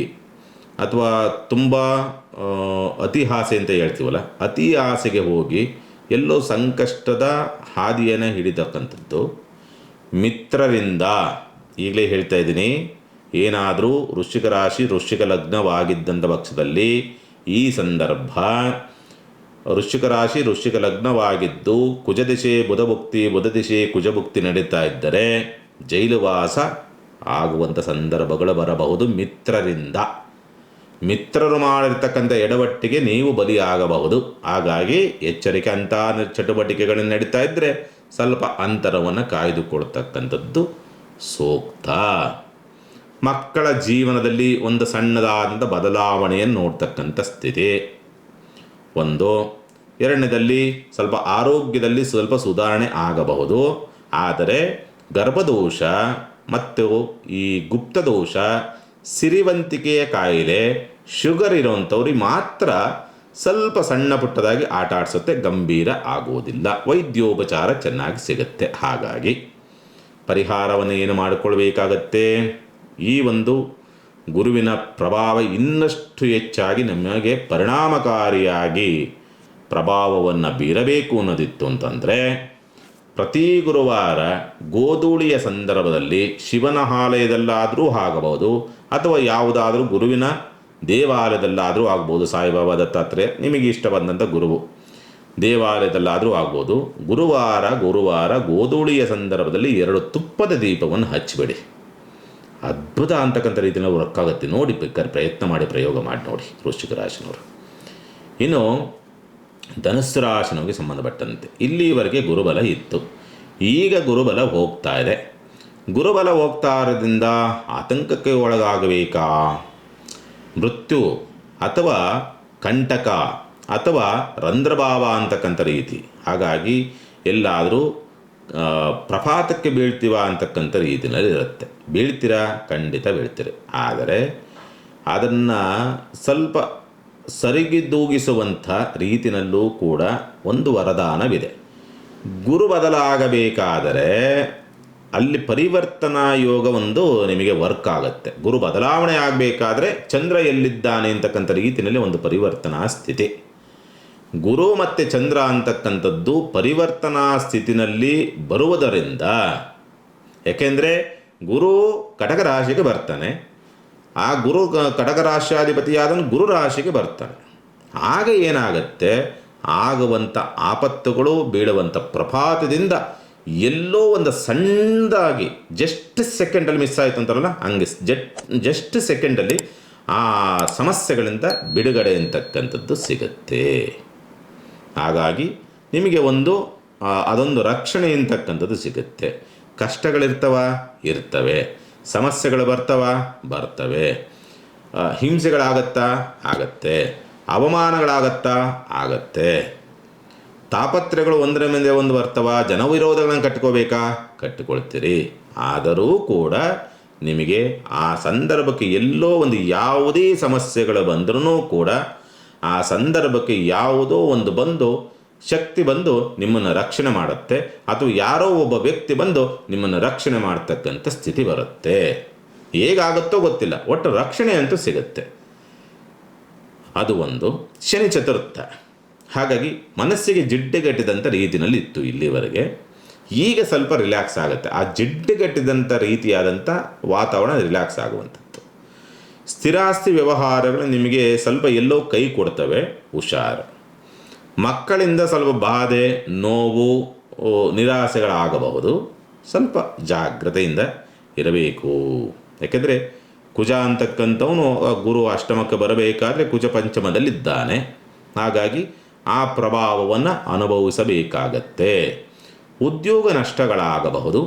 ಅಥವಾ ತುಂಬ ಅತಿ ಆಸೆ ಅಂತ ಹೇಳ್ತೀವಲ್ಲ, ಅತಿ ಆಸೆಗೆ ಹೋಗಿ ಎಲ್ಲೋ ಸಂಕಷ್ಟದ ಹಾದಿಯನ್ನು ಹಿಡಿತಕ್ಕಂಥದ್ದು ಮಿತ್ರರಿಂದ. ಈಗಲೇ ಹೇಳ್ತಾ ಇದ್ದೀನಿ, ಏನಾದರೂ ವೃಶ್ಚಿಕ ರಾಶಿ ವೃಶ್ಚಿಕ ಲಗ್ನವಾಗಿದ್ದಂಥ ಪಕ್ಷದಲ್ಲಿ ಈ ಸಂದರ್ಭ ವೃಶ್ಚಿಕ ರಾಶಿ ವೃಶ್ಚಿಕ ಲಗ್ನವಾಗಿದ್ದು ಕುಜದಿಶೆ ಬುಧಭುಕ್ತಿ ಬುಧದಿಶೆ ಕುಜಭುಕ್ತಿ ನಡೀತಾ ಇದ್ದರೆ ಜೈಲುವಾಸ ಆಗುವಂಥ ಸಂದರ್ಭಗಳು ಬರಬಹುದು ಮಿತ್ರರಿಂದ. ಮಿತ್ರರು ಮಾಡಿರ್ತಕ್ಕಂಥ ಎಡವಟ್ಟಿಗೆ ನೀವು ಬಲಿಯಾಗಬಹುದು. ಹಾಗಾಗಿ ಎಚ್ಚರಿಕೆ ಅಂತ ಚಟುವಟಿಕೆಗಳನ್ನು ನಡೀತಾ ಇದ್ದರೆ ಸ್ವಲ್ಪ ಅಂತರವನ್ನು ಕಾಯ್ದುಕೊಳ್ತಕ್ಕಂಥದ್ದು ಸೂಕ್ತ. ಮಕ್ಕಳ ಜೀವನದಲ್ಲಿ ಒಂದು ಸಣ್ಣದಾದಂಥ ಬದಲಾವಣೆಯನ್ನು ನೋಡ್ತಕ್ಕಂಥ ಸ್ಥಿತಿ ಒಂದು. ಎರಡನೇದಲ್ಲಿ ಸ್ವಲ್ಪ ಆರೋಗ್ಯದಲ್ಲಿ ಸ್ವಲ್ಪ ಸುಧಾರಣೆ ಆಗಬಹುದು. ಆದರೆ ಗರ್ಭದೋಷ ಮತ್ತು ಈ ಗುಪ್ತದೋಷ, ಸಿರಿವಂತಿಕೆಯ ಕಾಯಿಲೆ, ಶುಗರ್ ಇರೋವಂಥವ್ರಿಗೆ ಮಾತ್ರ ಸ್ವಲ್ಪ ಸಣ್ಣ ಪುಟ್ಟದಾಗಿ ಆಟ ಆಡಿಸುತ್ತೆ, ಗಂಭೀರ ಆಗುವುದಿಲ್ಲ. ವೈದ್ಯೋಪಚಾರ ಚೆನ್ನಾಗಿ ಸಿಗುತ್ತೆ. ಹಾಗಾಗಿ ಪರಿಹಾರವನ್ನು ಏನು ಮಾಡಿಕೊಳ್ಬೇಕಾಗತ್ತೆ? ಈ ಒಂದು ಗುರುವಿನ ಪ್ರಭಾವ ಇನ್ನಷ್ಟು ಹೆಚ್ಚಾಗಿ ನಮಗೆ ಪರಿಣಾಮಕಾರಿಯಾಗಿ ಪ್ರಭಾವವನ್ನು ಬೀರಬೇಕು ಅನ್ನೋದಿತ್ತು ಅಂತಂದರೆ, ಪ್ರತಿ ಗುರುವಾರ ಗೋಧೂಳಿಯ ಸಂದರ್ಭದಲ್ಲಿ ಶಿವನ ಆಲಯದಲ್ಲಾದರೂ ಆಗಬಹುದು ಅಥವಾ ಯಾವುದಾದ್ರೂ ಗುರುವಿನ ದೇವಾಲಯದಲ್ಲಾದರೂ ಆಗ್ಬೋದು. ಸಾಯಿಬಾಬಾ, ದತ್ತಾತ್ರೇಯ, ನಿಮಗೆ ಇಷ್ಟ ಬಂದಂಥ ಗುರುವು ದೇವಾಲಯದಲ್ಲಾದರೂ ಆಗ್ಬೋದು. ಗುರುವಾರ ಗೋಧೂಳಿಯ ಸಂದರ್ಭದಲ್ಲಿ 2 ತುಪ್ಪದ ದೀಪವನ್ನು ಹಚ್ಚಿಬಿಡಿ. ಅದ್ಭುತ ಅಂತಕ್ಕಂಥ ರೀತಿಯಲ್ಲಿ ವರ್ಕ್ ಆಗುತ್ತೆ. ನೋಡಿ, ಬೇಕಾದ್ರೆ ಪ್ರಯತ್ನ ಮಾಡಿ, ಪ್ರಯೋಗ ಮಾಡಿ ನೋಡಿ ವೃಶ್ಚಿಕ ರಾಶಿನವರು. ಇನ್ನು ಧನುಸ್ಸು ರಾಶಿನವರಿಗೆ ಸಂಬಂಧಪಟ್ಟಂತೆ ಇಲ್ಲಿವರೆಗೆ ಗುರುಬಲ ಇತ್ತು. ಈಗ ಗುರುಬಲ ಹೋಗ್ತಾ ಇದೆ. ಗುರುಬಲ ಹೋಗ್ತಾ ಇರೋದ್ರಿಂದ ಆತಂಕಕ್ಕೆ ಒಳಗಾಗಬೇಕಾ? ಮೃತ್ಯು ಅಥವಾ ಕಂಟಕ ಅಥವಾ ರಂಧ್ರಭಾವ ಅಂತಕ್ಕಂಥ ರೀತಿ. ಹಾಗಾಗಿ ಎಲ್ಲಾದರೂ ಪ್ರಪಾತಕ್ಕೆ ಬೀಳ್ತೀವ ಅಂತಕ್ಕಂಥ ರೀತಿಯಲ್ಲಿ ಇರುತ್ತೆ. ಬೀಳ್ತೀರಾ? ಖಂಡಿತ ಬೀಳ್ತೀರಿ. ಆದರೆ ಅದನ್ನು ಸ್ವಲ್ಪ ಸರಿಗಿದ್ದೂಗಿಸುವಂಥ ರೀತಿಯಲ್ಲೂ ಕೂಡ ಒಂದು ವರದಾನವಿದೆ. ಗುರು ಬದಲಾಗಬೇಕಾದರೆ ಅಲ್ಲಿ ಪರಿವರ್ತನಾ ಯೋಗ ಒಂದು ನಿಮಗೆ ವರ್ಕ್ ಆಗುತ್ತೆ. ಗುರು ಬದಲಾವಣೆ ಆಗಬೇಕಾದ್ರೆ ಚಂದ್ರ ಎಲ್ಲಿದ್ದಾನೆ ಅಂತಕ್ಕಂಥ ರೀತಿಯಲ್ಲಿ ಒಂದು ಪರಿವರ್ತನಾ ಸ್ಥಿತಿ. ಗುರು ಮತ್ತು ಚಂದ್ರ ಅಂತಕ್ಕಂಥದ್ದು ಪರಿವರ್ತನಾ ಸ್ಥಿತಿನಲ್ಲಿ ಬರುವುದರಿಂದ, ಯಾಕೆಂದರೆ ಗುರು ಕಟಕ ರಾಶಿಗೆ ಬರ್ತಾನೆ, ಆ ಗುರು ಕಟಕ ರಾಶ್ಯಾಧಿಪತಿಯಾದ ಗುರು ರಾಶಿಗೆ ಬರ್ತಾನೆ. ಆಗ ಏನಾಗುತ್ತೆ? ಆಗುವಂಥ ಆಪತ್ತುಗಳು, ಬೀಳುವಂಥ ಪ್ರಪಾತದಿಂದ ಎಲ್ಲೋ ಒಂದು ಸಣ್ಣದಾಗಿ ಜಸ್ಟ್ ಸೆಕೆಂಡಲ್ಲಿ ಮಿಸ್ ಆಯಿತು ಅಂತಾರಲ್ಲ, ಹಂಗೆ ಜಸ್ಟ್ ಸೆಕೆಂಡಲ್ಲಿ ಆ ಸಮಸ್ಯೆಗಳಿಂದ ಬಿಡುಗಡೆ ಅಂತಕ್ಕಂಥದ್ದು ಸಿಗುತ್ತೆ. ಹಾಗಾಗಿ ನಿಮಗೆ ಅದೊಂದು ರಕ್ಷಣೆ ಅಂತಕ್ಕಂಥದ್ದು ಸಿಗುತ್ತೆ. ಇರ್ತವೆ, ಸಮಸ್ಯೆಗಳು ಬರ್ತವೆ, ಆಗತ್ತೆ, ಅವಮಾನಗಳಾಗತ್ತೆ, ತಾಪತ್ರೆಗಳು ಒಂದರ ಮೇಲೆ ಒಂದು ಬರ್ತವ, ಜನವಿರೋಧಗಳನ್ನು ಕಟ್ಟಿಕೊಳ್ತೀರಿ. ಆದರೂ ಕೂಡ ನಿಮಗೆ ಆ ಸಂದರ್ಭಕ್ಕೆ ಎಲ್ಲೋ ಒಂದು ಯಾವುದೇ ಸಮಸ್ಯೆಗಳು ಬಂದರೂ ಕೂಡ ಆ ಸಂದರ್ಭಕ್ಕೆ ಯಾವುದೋ ಒಂದು ಶಕ್ತಿ ಬಂದು ನಿಮ್ಮನ್ನು ರಕ್ಷಣೆ ಮಾಡುತ್ತೆ, ಅಥವಾ ಯಾರೋ ಒಬ್ಬ ವ್ಯಕ್ತಿ ಬಂದು ನಿಮ್ಮನ್ನು ರಕ್ಷಣೆ ಮಾಡ್ತಕ್ಕಂಥ ಸ್ಥಿತಿ ಬರುತ್ತೆ. ಹೇಗಾಗುತ್ತೋ ಗೊತ್ತಿಲ್ಲ, ಒಟ್ಟು ರಕ್ಷಣೆ ಅಂತೂ ಸಿಗುತ್ತೆ. ಅದು ಒಂದು. ಶನಿ ಚತುರ್ಥ, ಹಾಗಾಗಿ ಮನಸ್ಸಿಗೆ ಜಿಡ್ಡುಗಟ್ಟಿದಂಥ ರೀತಿಯಲ್ಲಿ ಇತ್ತು ಇಲ್ಲಿವರೆಗೆ. ಈಗ ಸ್ವಲ್ಪ ರಿಲ್ಯಾಕ್ಸ್ ಆಗುತ್ತೆ. ಆ ಜಿಡ್ಡುಗಟ್ಟಿದಂಥ ರೀತಿಯಾದಂಥ ವಾತಾವರಣ ರಿಲ್ಯಾಕ್ಸ್ ಆಗುವಂಥದ್ದು. ಸ್ಥಿರಾಸ್ತಿ ವ್ಯವಹಾರಗಳು ನಿಮಗೆ ಸ್ವಲ್ಪ ಎಲ್ಲೋ ಕೈ ಕೊಡ್ತವೆ, ಹುಷಾರು. ಮಕ್ಕಳಿಂದ ಸ್ವಲ್ಪ ಬಾಧೆ, ನೋವು, ನಿರಾಸೆಗಳಾಗಬಹುದು. ಸ್ವಲ್ಪ ಜಾಗ್ರತೆಯಿಂದ ಇರಬೇಕು. ಯಾಕೆಂದರೆ ಕುಜ ಅಂತಕ್ಕಂಥವನು ಗುರು ಅಷ್ಟಮಕ್ಕೆ ಬರಬೇಕಾದ್ರೆ ಕುಜ ಪಂಚಮದಲ್ಲಿದ್ದಾನೆ. ಹಾಗಾಗಿ ಆ ಪ್ರಭಾವವನ್ನು ಅನುಭವಿಸಬೇಕಾಗತ್ತೆ. ಉದ್ಯೋಗ ನಷ್ಟಗಳಾಗಬಹುದು.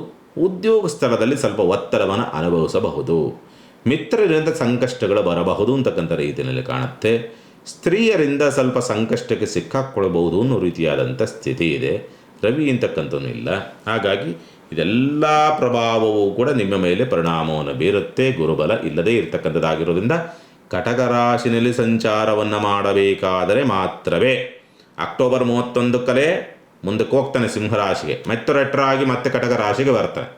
ಉದ್ಯೋಗ ಸ್ಥಳದಲ್ಲಿ ಸ್ವಲ್ಪ ಒತ್ತಡವನ್ನು ಅನುಭವಿಸಬಹುದು. ಮಿತ್ರರಿಂದ ಸಂಕಷ್ಟಗಳು ಬರಬಹುದು ಅಂತಕ್ಕಂಥ ರೀತಿಯಲ್ಲಿ ಕಾಣುತ್ತೆ. ಸ್ತ್ರೀಯರಿಂದ ಸ್ವಲ್ಪ ಸಂಕಷ್ಟಕ್ಕೆ ಸಿಕ್ಕಾಕ್ಕೊಳ್ಬಹುದು ಅನ್ನೋ ರೀತಿಯಾದಂಥ ಸ್ಥಿತಿ ಇದೆ. ರವಿ ಅಂತಕ್ಕಂಥವೂ ಇಲ್ಲ. ಹಾಗಾಗಿ ಇದೆಲ್ಲ ಪ್ರಭಾವವೂ ಕೂಡ ನಿಮ್ಮ ಮೇಲೆ ಪರಿಣಾಮವನ್ನು ಬೀರುತ್ತೆ. ಗುರುಬಲ ಇಲ್ಲದೇ ಇರತಕ್ಕಂಥದ್ದಾಗಿರೋದ್ರಿಂದ ಕಟಕ ರಾಶಿನಲ್ಲಿ ಸಂಚಾರವನ್ನು ಮಾಡಬೇಕಾದರೆ ಮಾತ್ರವೇ. ಅಕ್ಟೋಬರ್ 31 ಮುಂದಕ್ಕೆ ಹೋಗ್ತಾನೆ ಸಿಂಹರಾಶಿಗೆ, ಮೆತ್ತೊರೆಟ್ರಾಗಿ ಮತ್ತೆ ಕಟಕ ರಾಶಿಗೆ ಬರ್ತಾನೆ.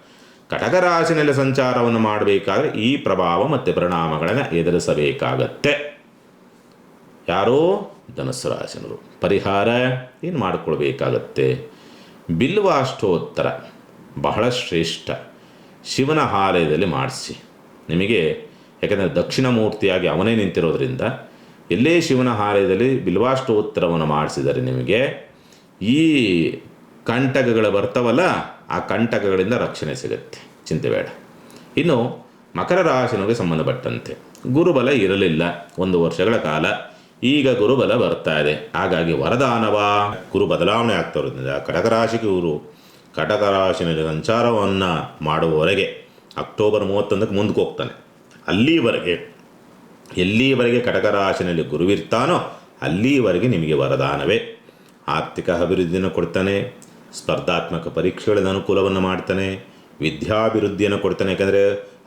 ಕಟಕ ರಾಶಿನಲ್ಲಿ ಸಂಚಾರವನ್ನು ಮಾಡಬೇಕಾದ್ರೆ ಈ ಪ್ರಭಾವ ಮತ್ತು ಪರಿಣಾಮಗಳನ್ನು ಎದುರಿಸಬೇಕಾಗತ್ತೆ. ಯಾರೋ ಧನುಸ್ಸು ರಾಶಿನವರು ಪರಿಹಾರ ಏನು ಮಾಡಿಕೊಳ್ಬೇಕಾಗತ್ತೆ? ಬಿಲ್ವಾಷ್ಟೋತ್ತರ ಬಹಳ ಶ್ರೇಷ್ಠ. ಶಿವನ ಆಲಯದಲ್ಲಿ ಮಾಡಿಸಿ. ನಿಮಗೆ ಯಾಕೆಂದರೆ ದಕ್ಷಿಣ ಮೂರ್ತಿಯಾಗಿ ಅವನೇ ನಿಂತಿರೋದ್ರಿಂದ ಎಲ್ಲೇ ಶಿವನ ಆಲಯದಲ್ಲಿ ಬಿಲ್ವಾಷ್ಟೋತ್ತರವನ್ನು ಮಾಡಿಸಿದರೆ ನಿಮಗೆ ಈ ಕಂಟಕಗಳು ಬರ್ತಾವಲ್ಲ, ಆ ಕಂಟಕಗಳಿಂದ ರಕ್ಷಣೆ ಸಿಗುತ್ತೆ, ಚಿಂತೆ ಬೇಡ. ಇನ್ನು ಮಕರ ರಾಶಿನವರಿಗೆ ಸಂಬಂಧಪಟ್ಟಂತೆ ಗುರುಬಲ ಇರಲಿಲ್ಲ 1 ವರ್ಷಗಳ ಕಾಲ. ಈಗ ಗುರುಬಲ ಬರ್ತಾ ಇದೆ. ಹಾಗಾಗಿ ವರದಾನವ ಗುರು ಬದಲಾವಣೆ ಆಗ್ತಾ ಇರೋದ್ರಿಂದ ಕಟಕ ರಾಶಿಗೆ ಕಟಕ ರಾಶಿನಲ್ಲಿ ಸಂಚಾರವನ್ನು ಮಾಡುವವರೆಗೆ ಅಕ್ಟೋಬರ್ 31ಕ್ಕೆ ಮುಂದಕ್ಕೆ ಹೋಗ್ತಾನೆ. ಎಲ್ಲಿವರೆಗೆ ಕಟಕ ರಾಶಿನಲ್ಲಿ ಗುರುವಿರ್ತಾನೋ ಅಲ್ಲಿವರೆಗೆ ನಿಮಗೆ ವರದಾನವೇ. ಆರ್ಥಿಕ ಅಭಿವೃದ್ಧಿಯನ್ನು ಕೊಡ್ತಾನೆ, ಸ್ಪರ್ಧಾತ್ಮಕ ಪರೀಕ್ಷೆಗಳ ಅನುಕೂಲವನ್ನು ಮಾಡ್ತಾನೆ, ವಿದ್ಯಾಭಿವೃದ್ಧಿಯನ್ನು ಕೊಡ್ತಾನೆ. ಯಾಕಂದರೆ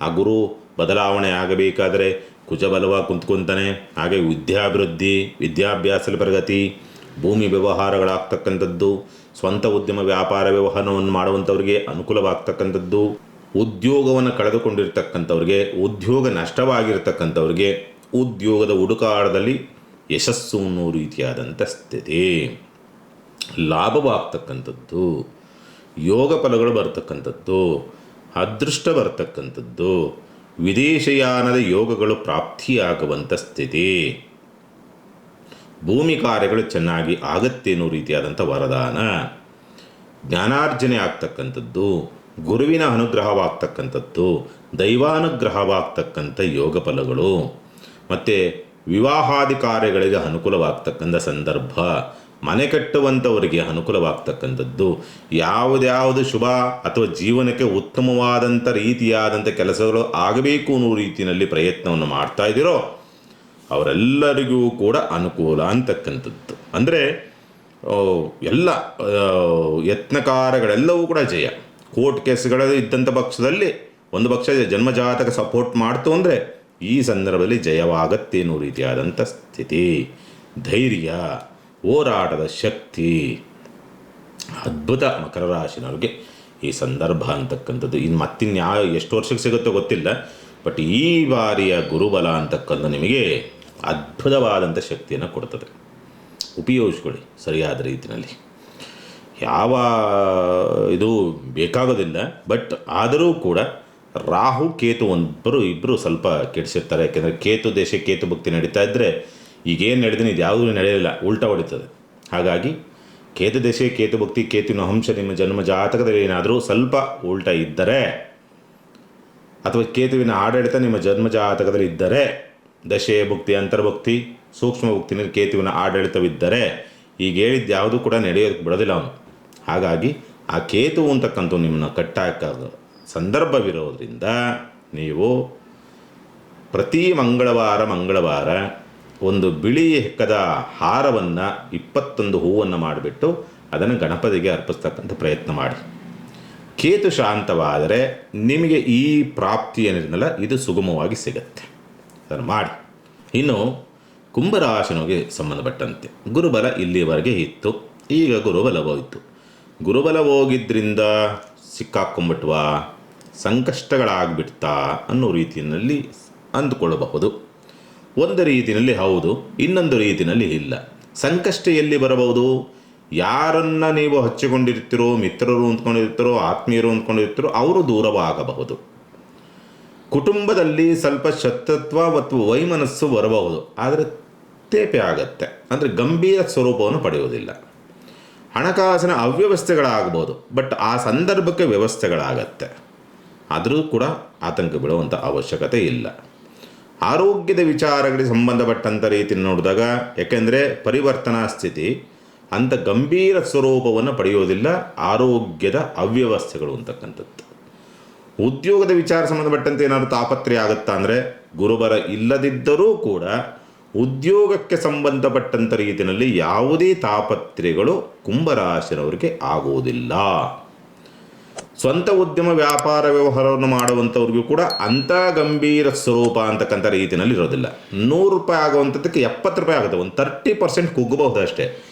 ಆ ಗುರು ಬದಲಾವಣೆ ಆಗಬೇಕಾದರೆ ಕುಜಬಲವಾಗಿ ಕುಂತ್ಕೊತಾನೆ. ಹಾಗೆ ವಿದ್ಯಾಭಿವೃದ್ಧಿ, ವಿದ್ಯಾಭ್ಯಾಸದ ಪ್ರಗತಿ, ಭೂಮಿ ವ್ಯವಹಾರಗಳಾಗ್ತಕ್ಕಂಥದ್ದು, ಸ್ವಂತ ಉದ್ಯಮ ವ್ಯಾಪಾರ ವ್ಯವಹಾರವನ್ನು ಮಾಡುವಂಥವ್ರಿಗೆ ಅನುಕೂಲವಾಗ್ತಕ್ಕಂಥದ್ದು, ಉದ್ಯೋಗವನ್ನು ಕಳೆದುಕೊಂಡಿರ್ತಕ್ಕಂಥವ್ರಿಗೆ, ಉದ್ಯೋಗ ನಷ್ಟವಾಗಿರ್ತಕ್ಕಂಥವ್ರಿಗೆ ಉದ್ಯೋಗದ ಹುಡುಕಾಟದಲ್ಲಿ ಯಶಸ್ಸು ಅನ್ನೋ ರೀತಿಯಾದಂಥ ಸ್ಥಿತಿ, ಲಾಭವಾಗ್ತಕ್ಕಂಥದ್ದು, ಯೋಗ ಫಲಗಳು ಬರ್ತಕ್ಕಂಥದ್ದು, ಅದೃಷ್ಟ ಬರ್ತಕ್ಕಂಥದ್ದು, ವಿದೇಶಯಾನದ ಯೋಗಗಳು ಪ್ರಾಪ್ತಿಯಾಗುವಂಥ ಸ್ಥಿತಿ, ಭೂಮಿ ಕಾರ್ಯಗಳು ಚೆನ್ನಾಗಿ ಆಗತ್ತೆ ಅನ್ನೋ ರೀತಿಯಾದಂಥ ವರದಾನ, ಜ್ಞಾನಾರ್ಜನೆ ಆಗ್ತಕ್ಕಂಥದ್ದು, ಗುರುವಿನ ಅನುಗ್ರಹವಾಗ್ತಕ್ಕಂಥದ್ದು, ದೈವಾನುಗ್ರಹವಾಗ್ತಕ್ಕಂಥ ಯೋಗ ಫಲಗಳು, ಮತ್ತು ವಿವಾಹಾದಿ ಕಾರ್ಯಗಳಿಗೆ ಅನುಕೂಲವಾಗ್ತಕ್ಕಂಥ ಸಂದರ್ಭ, ಮನೆ ಕಟ್ಟುವಂಥವರಿಗೆ ಅನುಕೂಲವಾಗ್ತಕ್ಕಂಥದ್ದು, ಯಾವುದ್ಯಾವುದು ಶುಭ ಅಥವಾ ಜೀವನಕ್ಕೆ ಉತ್ತಮವಾದಂಥ ರೀತಿಯಾದಂಥ ಕೆಲಸಗಳು ಆಗಬೇಕು ಅನ್ನೋ ರೀತಿಯಲ್ಲಿ ಪ್ರಯತ್ನವನ್ನು ಮಾಡ್ತಾ ಇದ್ದೀರೋ ಅವರೆಲ್ಲರಿಗೂ ಕೂಡ ಅನುಕೂಲ ಅಂತಕ್ಕಂಥದ್ದು. ಅಂದರೆ ಎಲ್ಲ ಯತ್ನಕಾರಗಳೆಲ್ಲವೂ ಕೂಡ ಜಯ. ಕೋರ್ಟ್ ಕೇಸ್ಗಳಲ್ಲಿ ಇದ್ದಂಥ ಪಕ್ಷದಲ್ಲಿ ಒಂದು ಪಕ್ಷ ಜನ್ಮಜಾತಕ ಸಪೋರ್ಟ್ ಮಾಡ್ತು ಅಂದರೆ ಈ ಸಂದರ್ಭದಲ್ಲಿ ಜಯವಾಗತ್ತೆ ಅನ್ನೋ ರೀತಿಯಾದಂಥ ಸ್ಥಿತಿ, ಧೈರ್ಯ, ಹೋರಾಟದ ಶಕ್ತಿ ಅದ್ಭುತ. ಮಕರ ರಾಶಿನವ್ರಿಗೆ ಈ ಸಂದರ್ಭ ಅಂತಕ್ಕಂಥದ್ದು ಮತ್ತಿನ್ಯಾವ ಎಷ್ಟು ವರ್ಷಕ್ಕೆ ಸಿಗುತ್ತೋ ಗೊತ್ತಿಲ್ಲ, ಬಟ್ ಈ ಬಾರಿಯ ಗುರುಬಲ ಅಂತಕ್ಕಂಥ ನಿಮಗೆ ಅದ್ಭುತವಾದಂಥ ಶಕ್ತಿಯನ್ನು ಕೊಡ್ತದೆ. ಉಪಯೋಗಿಸ್ಕೊಳ್ಳಿ ಸರಿಯಾದ ರೀತಿಯಲ್ಲಿ. ಯಾವ ಇದು ಬೇಕಾಗೋದಿಲ್ಲ, ಬಟ್ ಆದರೂ ಕೂಡ ರಾಹು ಕೇತು ಇಬ್ಬರು ಸ್ವಲ್ಪ ಕೆಡಿಸಿರ್ತಾರೆ. ಯಾಕೆಂದರೆ ಕೇತು ದೇಶ ಕೇತು ಭಕ್ತಿ ನಡೀತಾ ಇದ್ದರೆ ಈಗೇನು ನಡೆದಿನಿ ಇದು ಯಾವುದೂ ನಡೆಯಲಿಲ್ಲ, ಉಲ್ಟಾ ಹೊಡಿತದೆ. ಹಾಗಾಗಿ ಕೇತು ದಶೆ, ಕೇತು ಭಕ್ತಿ, ಕೇತುವಿನ ಅಂಶ ನಿಮ್ಮ ಜನ್ಮ ಜಾತಕದಲ್ಲಿ ಏನಾದರೂ ಸ್ವಲ್ಪ ಉಲ್ಟ ಇದ್ದರೆ, ಅಥವಾ ಕೇತುವಿನ ಆಡಳಿತ ನಿಮ್ಮ ಜನ್ಮ ಜಾತಕದಲ್ಲಿ ಇದ್ದರೆ, ದಶೆ ಭಕ್ತಿ, ಅಂತರ್ಭಕ್ತಿ, ಸೂಕ್ಷ್ಮ ಭಕ್ತಿನಲ್ಲಿ ಕೇತುವಿನ ಆಡಳಿತವಿದ್ದರೆ, ಈಗ ಹೇಳಿದ್ದು ಯಾವುದೂ ಕೂಡ ನಡೆಯೋದಕ್ಕೆ ಬಿಡೋದಿಲ್ಲ ಅವನು. ಹಾಗಾಗಿ ಆ ಕೇತು ಅಂತಕ್ಕಂಥ ನಿಮ್ಮನ್ನು ಕಟ್ಟಾಕ ಸಂದರ್ಭವಿರೋದ್ರಿಂದ ನೀವು ಪ್ರತಿ ಮಂಗಳವಾರ ಒಂದು ಬಿಳಿ ಎಕ್ಕದ ಹಾರವನ್ನು 21 ಹೂವನ್ನು ಮಾಡಿಬಿಟ್ಟು ಅದನ್ನು ಗಣಪತಿಗೆ ಅರ್ಪಿಸ್ತಕ್ಕಂಥ ಪ್ರಯತ್ನ ಮಾಡಿ. ಕೇತು ಶಾಂತವಾದರೆ ನಿಮಗೆ ಈ ಪ್ರಾಪ್ತಿ ಏನಿರಲ್ಲ ಇದು ಸುಗಮವಾಗಿ ಸಿಗತ್ತೆ. ಅದನ್ನು ಮಾಡಿ. ಇನ್ನು ಕುಂಭರಾಶಿನಿಗೆ ಸಂಬಂಧಪಟ್ಟಂತೆ ಗುರುಬಲ ಇಲ್ಲಿವರೆಗೆ ಇತ್ತು. ಈಗ ಗುರುಬಲ ಹೋಯಿತು. ಗುರುಬಲ ಹೋಗಿದ್ದರಿಂದ ಸಿಕ್ಕಾಕೊಂಬಿಟ್ವಾ, ಸಂಕಷ್ಟಗಳಾಗ್ಬಿಡ್ತಾ ಅನ್ನೋ ರೀತಿಯಲ್ಲಿ ಅಂದುಕೊಳ್ಳಬಹುದು. ಒಂದು ರೀತಿಯಲ್ಲಿ ಹೌದು, ಇನ್ನೊಂದು ರೀತಿಯಲ್ಲಿ ಇಲ್ಲ. ಸಂಕಷ್ಟ ಎಲ್ಲಿ ಬರಬಹುದು? ಯಾರನ್ನು ನೀವು ಹಚ್ಚಿಕೊಂಡಿರ್ತೀರೋ, ಮಿತ್ರರು ಅಂದ್ಕೊಂಡಿರ್ತೀರೋ, ಆತ್ಮೀಯರು ಅಂದ್ಕೊಂಡಿರ್ತೀರೋ ಅವರು ದೂರವಾಗಬಹುದು. ಕುಟುಂಬದಲ್ಲಿ ಸ್ವಲ್ಪ ಶತ್ರುತ್ವ ಮತ್ತು ವೈಮನಸ್ಸು ಬರಬಹುದು, ಆದರೆ ತೇಪೆ ಆಗತ್ತೆ, ಅಂದರೆ ಗಂಭೀರ ಸ್ವರೂಪವನ್ನು ಪಡೆಯುವುದಿಲ್ಲ. ಹಣಕಾಸಿನ ಅವ್ಯವಸ್ಥೆಗಳಾಗಬಹುದು, ಬಟ್ ಆ ಸಂದರ್ಭಕ್ಕೆ ವ್ಯವಸ್ಥೆಗಳಾಗತ್ತೆ, ಆದರೂ ಕೂಡ ಆತಂಕ ಬೀಳುವಂಥ ಅವಶ್ಯಕತೆ ಇಲ್ಲ. ಆರೋಗ್ಯದ ವಿಚಾರಗಳಿಗೆ ಸಂಬಂಧಪಟ್ಟಂಥ ರೀತಿ ನೋಡಿದಾಗ, ಯಾಕೆಂದರೆ ಪರಿವರ್ತನಾ ಸ್ಥಿತಿ ಅಂಥ ಗಂಭೀರ ಸ್ವರೂಪವನ್ನು ಪಡೆಯೋದಿಲ್ಲ, ಆರೋಗ್ಯದ ಅವ್ಯವಸ್ಥೆಗಳು ಅಂತಕ್ಕಂಥದ್ದು. ಉದ್ಯೋಗದ ವಿಚಾರ ಸಂಬಂಧಪಟ್ಟಂತೆ ಏನಾದರೂ ತಾಪತ್ರೆ ಆಗುತ್ತಾ ಅಂದರೆ, ಗುರುಬಲ ಇಲ್ಲದಿದ್ದರೂ ಕೂಡ ಉದ್ಯೋಗಕ್ಕೆ ಸಂಬಂಧಪಟ್ಟಂಥ ರೀತಿಯಲ್ಲಿ ಯಾವುದೇ ತಾಪತ್ರೆಗಳು ಕುಂಭರಾಶಿನವರಿಗೆ ಆಗುವುದಿಲ್ಲ. ಸ್ವಂತ ಉದ್ಯಮ ವ್ಯಾಪಾರ ವ್ಯವಹಾರವನ್ನು ಮಾಡುವಂಥವ್ರಿಗೂ ಕೂಡ ಅಂಥ ಗಂಭೀರ ಸ್ವರೂಪ ಅಂತಕ್ಕಂಥ ರೀತಿಯಲ್ಲಿ ಇರೋದಿಲ್ಲ. 100 ರೂಪಾಯಿ ಆಗುವಂಥದ್ದಕ್ಕೆ 70 ರೂಪಾಯಿ ಆಗುತ್ತೆ, ಒಂದು 30% ಕುಗ್ಗಬಹುದು ಅಷ್ಟೇ.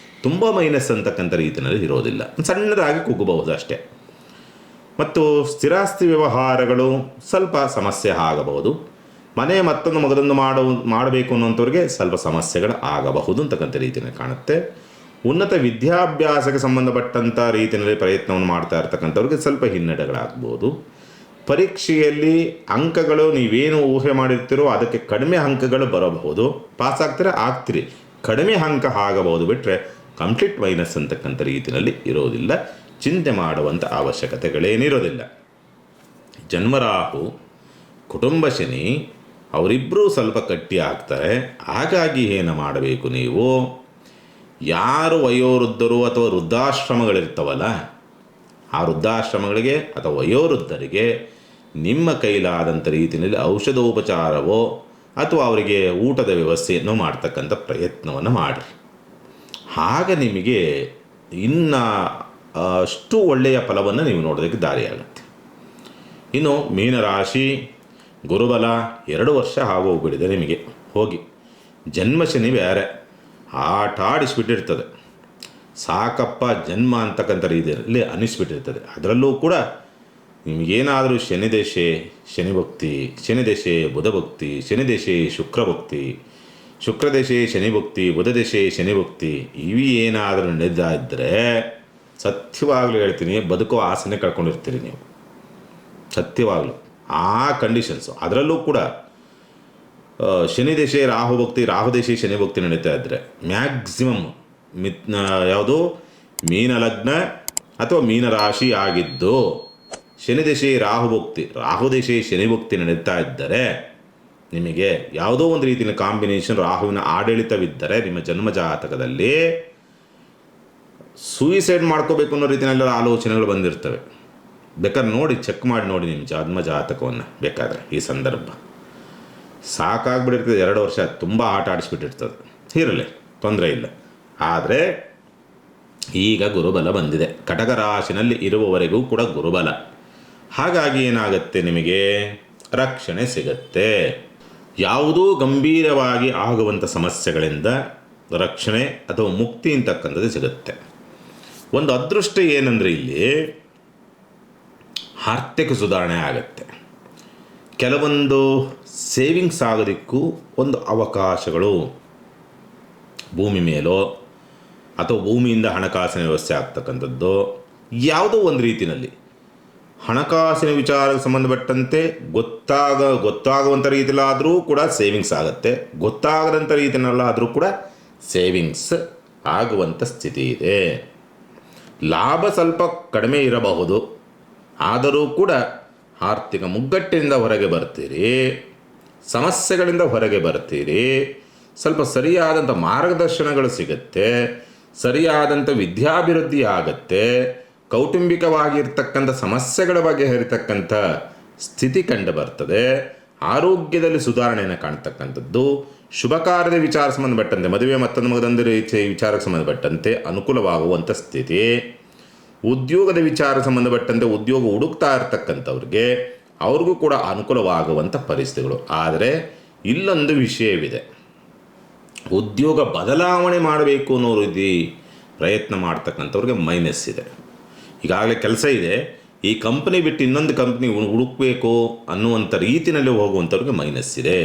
ತುಂಬ ಮೈನಸ್ ಅಂತಕ್ಕಂಥ ರೀತಿಯಲ್ಲಿ ಇರೋದಿಲ್ಲ, ಸಣ್ಣದಾಗಿ ಕುಗ್ಗಬಹುದು ಅಷ್ಟೇ. ಮತ್ತು ಸ್ಥಿರಾಸ್ತಿ ವ್ಯವಹಾರಗಳು ಸ್ವಲ್ಪ ಸಮಸ್ಯೆ ಆಗಬಹುದು. ಮನೆ ಮತ್ತೊಂದು ಮಗದೊಂದು ಮಾಡಬೇಕು ಅನ್ನೋಂಥವ್ರಿಗೆ ಸ್ವಲ್ಪ ಸಮಸ್ಯೆಗಳು ಆಗಬಹುದು ಅಂತಕ್ಕಂಥ ರೀತಿಯಲ್ಲಿ ಕಾಣುತ್ತೆ. ಉನ್ನತ ವಿದ್ಯಾಭ್ಯಾಸಕ್ಕೆ ಸಂಬಂಧಪಟ್ಟಂಥ ರೀತಿಯಲ್ಲಿ ಪ್ರಯತ್ನವನ್ನು ಮಾಡ್ತಾ ಇರ್ತಕ್ಕಂಥವ್ರಿಗೆ ಸ್ವಲ್ಪ ಹಿನ್ನಡೆಗಳಾಗ್ಬೋದು. ಪರೀಕ್ಷೆಯಲ್ಲಿ ಅಂಕಗಳು ನೀವೇನು ಊಹೆ ಮಾಡಿರ್ತೀರೋ ಅದಕ್ಕೆ ಕಡಿಮೆ ಅಂಕಗಳು ಬರಬಹುದು. ಪಾಸ್ ಆಗ್ತೀರಿ, ಕಡಿಮೆ ಅಂಕ ಆಗಬಹುದು, ಬಿಟ್ಟರೆ ಕಂಪ್ಲೀಟ್ ಮೈನಸ್ ಅಂತಕ್ಕಂಥ ರೀತಿಯಲ್ಲಿ ಇರೋದಿಲ್ಲ. ಚಿಂತೆ ಮಾಡುವಂಥ ಅವಶ್ಯಕತೆಗಳೇನಿರೋದಿಲ್ಲ. ಜನ್ಮರಾಹು, ಕುಟುಂಬ ಶನಿ ಅವರಿಬ್ಬರೂ ಸ್ವಲ್ಪ ಗಟ್ಟಿ ಆಗ್ತಾರೆ. ಹಾಗಾಗಿ ಏನು ಮಾಡಬೇಕು ನೀವು, ಯಾರು ವಯೋವೃದ್ಧರು ಅಥವಾ ವೃದ್ಧಾಶ್ರಮಗಳಿರ್ತಾವಲ್ಲ, ಆ ವೃದ್ಧಾಶ್ರಮಗಳಿಗೆ ಅಥವಾ ವಯೋವೃದ್ಧರಿಗೆ ನಿಮ್ಮ ಕೈಲಾದಂಥ ರೀತಿಯಲ್ಲಿ ಔಷಧೋಪಚಾರವೋ ಅಥವಾ ಅವರಿಗೆ ಊಟದ ವ್ಯವಸ್ಥೆಯನ್ನು ಮಾಡ್ತಕ್ಕಂಥ ಪ್ರಯತ್ನವನ್ನು ಮಾಡಿರಿ. ಆಗ ನಿಮಗೆ ಇನ್ನು ಅಷ್ಟು ಒಳ್ಳೆಯ ಫಲವನ್ನು ನೀವು ನೋಡೋದಕ್ಕೆ ದಾರಿಯಾಗುತ್ತೆ. ಇನ್ನು ಮೀನರಾಶಿ, ಗುರುಬಲ 2 ವರ್ಷ ಆಗೋಗ್ಬಿಟ್ಟಿದೆ ನಿಮಗೆ ಹೋಗಿ. ಜನ್ಮಶನಿ ಬೇರೆ ಆಟ ಆಡಿಸ್ಬಿಟ್ಟಿರ್ತದೆ. ಸಾಕಪ್ಪ ಜನ್ಮ ಅಂತಕ್ಕಂಥ ರೀತಿಯಲ್ಲಿ ಅನಿಸ್ಬಿಟ್ಟಿರ್ತದೆ. ಅದರಲ್ಲೂ ಕೂಡ ನಿಮಗೇನಾದರೂ ಶನಿದಶೆ ಶನಿಭಕ್ತಿ, ಶನಿದಶೆ ಬುಧಭಕ್ತಿ, ಶನಿದಶೆ ಶುಕ್ರಭಕ್ತಿ, ಶುಕ್ರದಶೆ ಶನಿಭಕ್ತಿ, ಬುಧದಶೆ ಶನಿಭಕ್ತಿ ಇವು ಏನಾದರೂ ನಡೆದಿದ್ದರೆ ಸತ್ಯವಾಗಲೂ ಹೇಳ್ತೀನಿ, ಬದುಕೋ ಆಸೆನೇ ಕಳ್ಕೊಂಡಿರ್ತೀರಿ ನೀವು. ಸತ್ಯವಾಗಲೂ ಆ ಕಂಡೀಷನ್ಸು. ಅದರಲ್ಲೂ ಕೂಡ ಶನಿದಶೆ ರಾಹುಭಕ್ತಿ, ರಾಹುದಶೆ ಶನಿಭಕ್ತಿ ನಡೀತಾ ಇದ್ದರೆ ಮ್ಯಾಕ್ಸಿಮಮ್ ಯಾವುದು ಮೀನಲಗ್ನ ಅಥವಾ ಮೀನರಾಶಿ ಆಗಿದ್ದು ಶನಿದಶೆ ರಾಹುಭಕ್ತಿ, ರಾಹುದಶೆ ಶನಿಭಕ್ತಿ ನಡೀತಾ ಇದ್ದರೆ ನಿಮಗೆ ಯಾವುದೋ ಒಂದು ರೀತಿಯ ಕಾಂಬಿನೇಷನ್ ರಾಹುವಿನ ಆಡಳಿತವಿದ್ದರೆ ನಿಮ್ಮ ಜನ್ಮ ಜಾತಕದಲ್ಲಿ ಸೂಯಿಸೈಡ್ ಮಾಡ್ಕೋಬೇಕು ಅನ್ನೋ ರೀತಿಯಲ್ಲೆಲ್ಲ ಆಲೋಚನೆಗಳು ಬಂದಿರ್ತವೆ. ಬೇಕಾದ್ರೆ ನೋಡಿ, ಚೆಕ್ ಮಾಡಿ ನೋಡಿ ನಿಮ್ಮ ಜನ್ಮ ಜಾತಕವನ್ನು. ಬೇಕಾದರೆ ಈ ಸಂದರ್ಭ ಸಾಕಾಗ್ಬಿಟ್ಟಿರ್ತದೆ. 2 ವರ್ಷ ತುಂಬ ಆಟ ಆಡಿಸ್ಬಿಟ್ಟಿರ್ತದೆ. ಇರಲಿ, ತೊಂದರೆ ಇಲ್ಲ. ಆದರೆ ಈಗ ಗುರುಬಲ ಬಂದಿದೆ. ಕಟಕ ರಾಶಿನಲ್ಲಿ ಇರುವವರೆಗೂ ಕೂಡ ಗುರುಬಲ. ಹಾಗಾಗಿ ಏನಾಗುತ್ತೆ, ನಿಮಗೆ ರಕ್ಷಣೆ ಸಿಗತ್ತೆ. ಯಾವುದೋ ಗಂಭೀರವಾಗಿ ಆಗುವಂಥ ಸಮಸ್ಯೆಗಳಿಂದ ರಕ್ಷಣೆ ಅಥವಾ ಮುಕ್ತಿ ಅಂತಕ್ಕಂಥದ್ದು ಸಿಗುತ್ತೆ. ಒಂದು ಅದೃಷ್ಟ ಏನಂದರೆ ಇಲ್ಲಿ ಆರ್ಥಿಕ ಸುಧಾರಣೆ ಆಗುತ್ತೆ. ಕೆಲವೊಂದು ಸೇವಿಂಗ್ಸ್ ಆಗೋದಕ್ಕೂ ಒಂದು ಅವಕಾಶಗಳು ಭೂಮಿ ಮೇಲೋ ಅಥವಾ ಭೂಮಿಯಿಂದ ಹಣಕಾಸಿನ ವ್ಯವಸ್ಥೆ ಆಗ್ತಕ್ಕಂಥದ್ದು ಯಾವುದೋ ಒಂದು ರೀತಿಯಲ್ಲಿ ಹಣಕಾಸಿನ ವಿಚಾರಕ್ಕೆ ಸಂಬಂಧಪಟ್ಟಂತೆ ಗೊತ್ತಾಗುವಂಥ ರೀತಿಯಲ್ಲಾದರೂ ಕೂಡ ಸೇವಿಂಗ್ಸ್ ಆಗುತ್ತೆ, ಗೊತ್ತಾಗದಂಥ ರೀತಿಯಲ್ಲಾದರೂ ಕೂಡ ಸೇವಿಂಗ್ಸ್ ಆಗುವಂಥ ಸ್ಥಿತಿ ಇದೆ. ಲಾಭ ಸ್ವಲ್ಪ ಕಡಿಮೆ ಇರಬಹುದು, ಆದರೂ ಕೂಡ ಆರ್ಥಿಕ ಮುಗ್ಗಟ್ಟಿನಿಂದ ಹೊರಗೆ ಬರ್ತೀರಿ, ಸಮಸ್ಯೆಗಳಿಂದ ಹೊರಗೆ ಬರ್ತೀರಿ, ಸ್ವಲ್ಪ ಸರಿಯಾದಂಥ ಮಾರ್ಗದರ್ಶನಗಳು ಸಿಗುತ್ತೆ, ಸರಿಯಾದಂಥ ವಿದ್ಯಾಭಿವೃದ್ಧಿ ಆಗತ್ತೆ, ಕೌಟುಂಬಿಕವಾಗಿರ್ತಕ್ಕಂಥ ಸಮಸ್ಯೆಗಳ ಬಗ್ಗೆ ಹರಿತಕ್ಕಂಥ ಸ್ಥಿತಿ ಕಂಡು ಬರ್ತದೆ, ಆರೋಗ್ಯದಲ್ಲಿ ಸುಧಾರಣೆಯನ್ನು ಕಾಣ್ತಕ್ಕಂಥದ್ದು, ಶುಭ ಕಾರ್ಯದ ವಿಚಾರ ಸಂಬಂಧಪಟ್ಟಂತೆ ಮದುವೆ ಮತ್ತೊಂದು ಮಗದೊಂದು ರೀತಿಯ ವಿಚಾರಕ್ಕೆ ಸಂಬಂಧಪಟ್ಟಂತೆ ಅನುಕೂಲವಾಗುವಂಥ ಸ್ಥಿತಿ, ಉದ್ಯೋಗದ ವಿಚಾರ ಸಂಬಂಧಪಟ್ಟಂತೆ ಉದ್ಯೋಗ ಹುಡುಕ್ತಾ ಇರ್ತಕ್ಕಂಥವ್ರಿಗೆ ಅವ್ರಿಗೂ ಕೂಡ ಅನುಕೂಲವಾಗುವಂಥ ಪರಿಸ್ಥಿತಿಗಳು. ಆದರೆ ಇಲ್ಲೊಂದು ವಿಷಯವಿದೆ, ಉದ್ಯೋಗ ಬದಲಾವಣೆ ಮಾಡಬೇಕು ಅನ್ನೋ ರೀತಿ ಪ್ರಯತ್ನ ಮಾಡ್ತಕ್ಕಂಥವ್ರಿಗೆ ಮೈನಸ್ ಇದೆ. ಈಗಾಗಲೇ ಕೆಲಸ ಇದೆ, ಈ ಕಂಪ್ನಿ ಬಿಟ್ಟು ಇನ್ನೊಂದು ಕಂಪ್ನಿ ಹುಡುಕಬೇಕು ಅನ್ನುವಂಥ ರೀತಿಯಲ್ಲಿ ಹೋಗುವಂಥವ್ರಿಗೆ ಮೈನಸ್ ಇದೆ.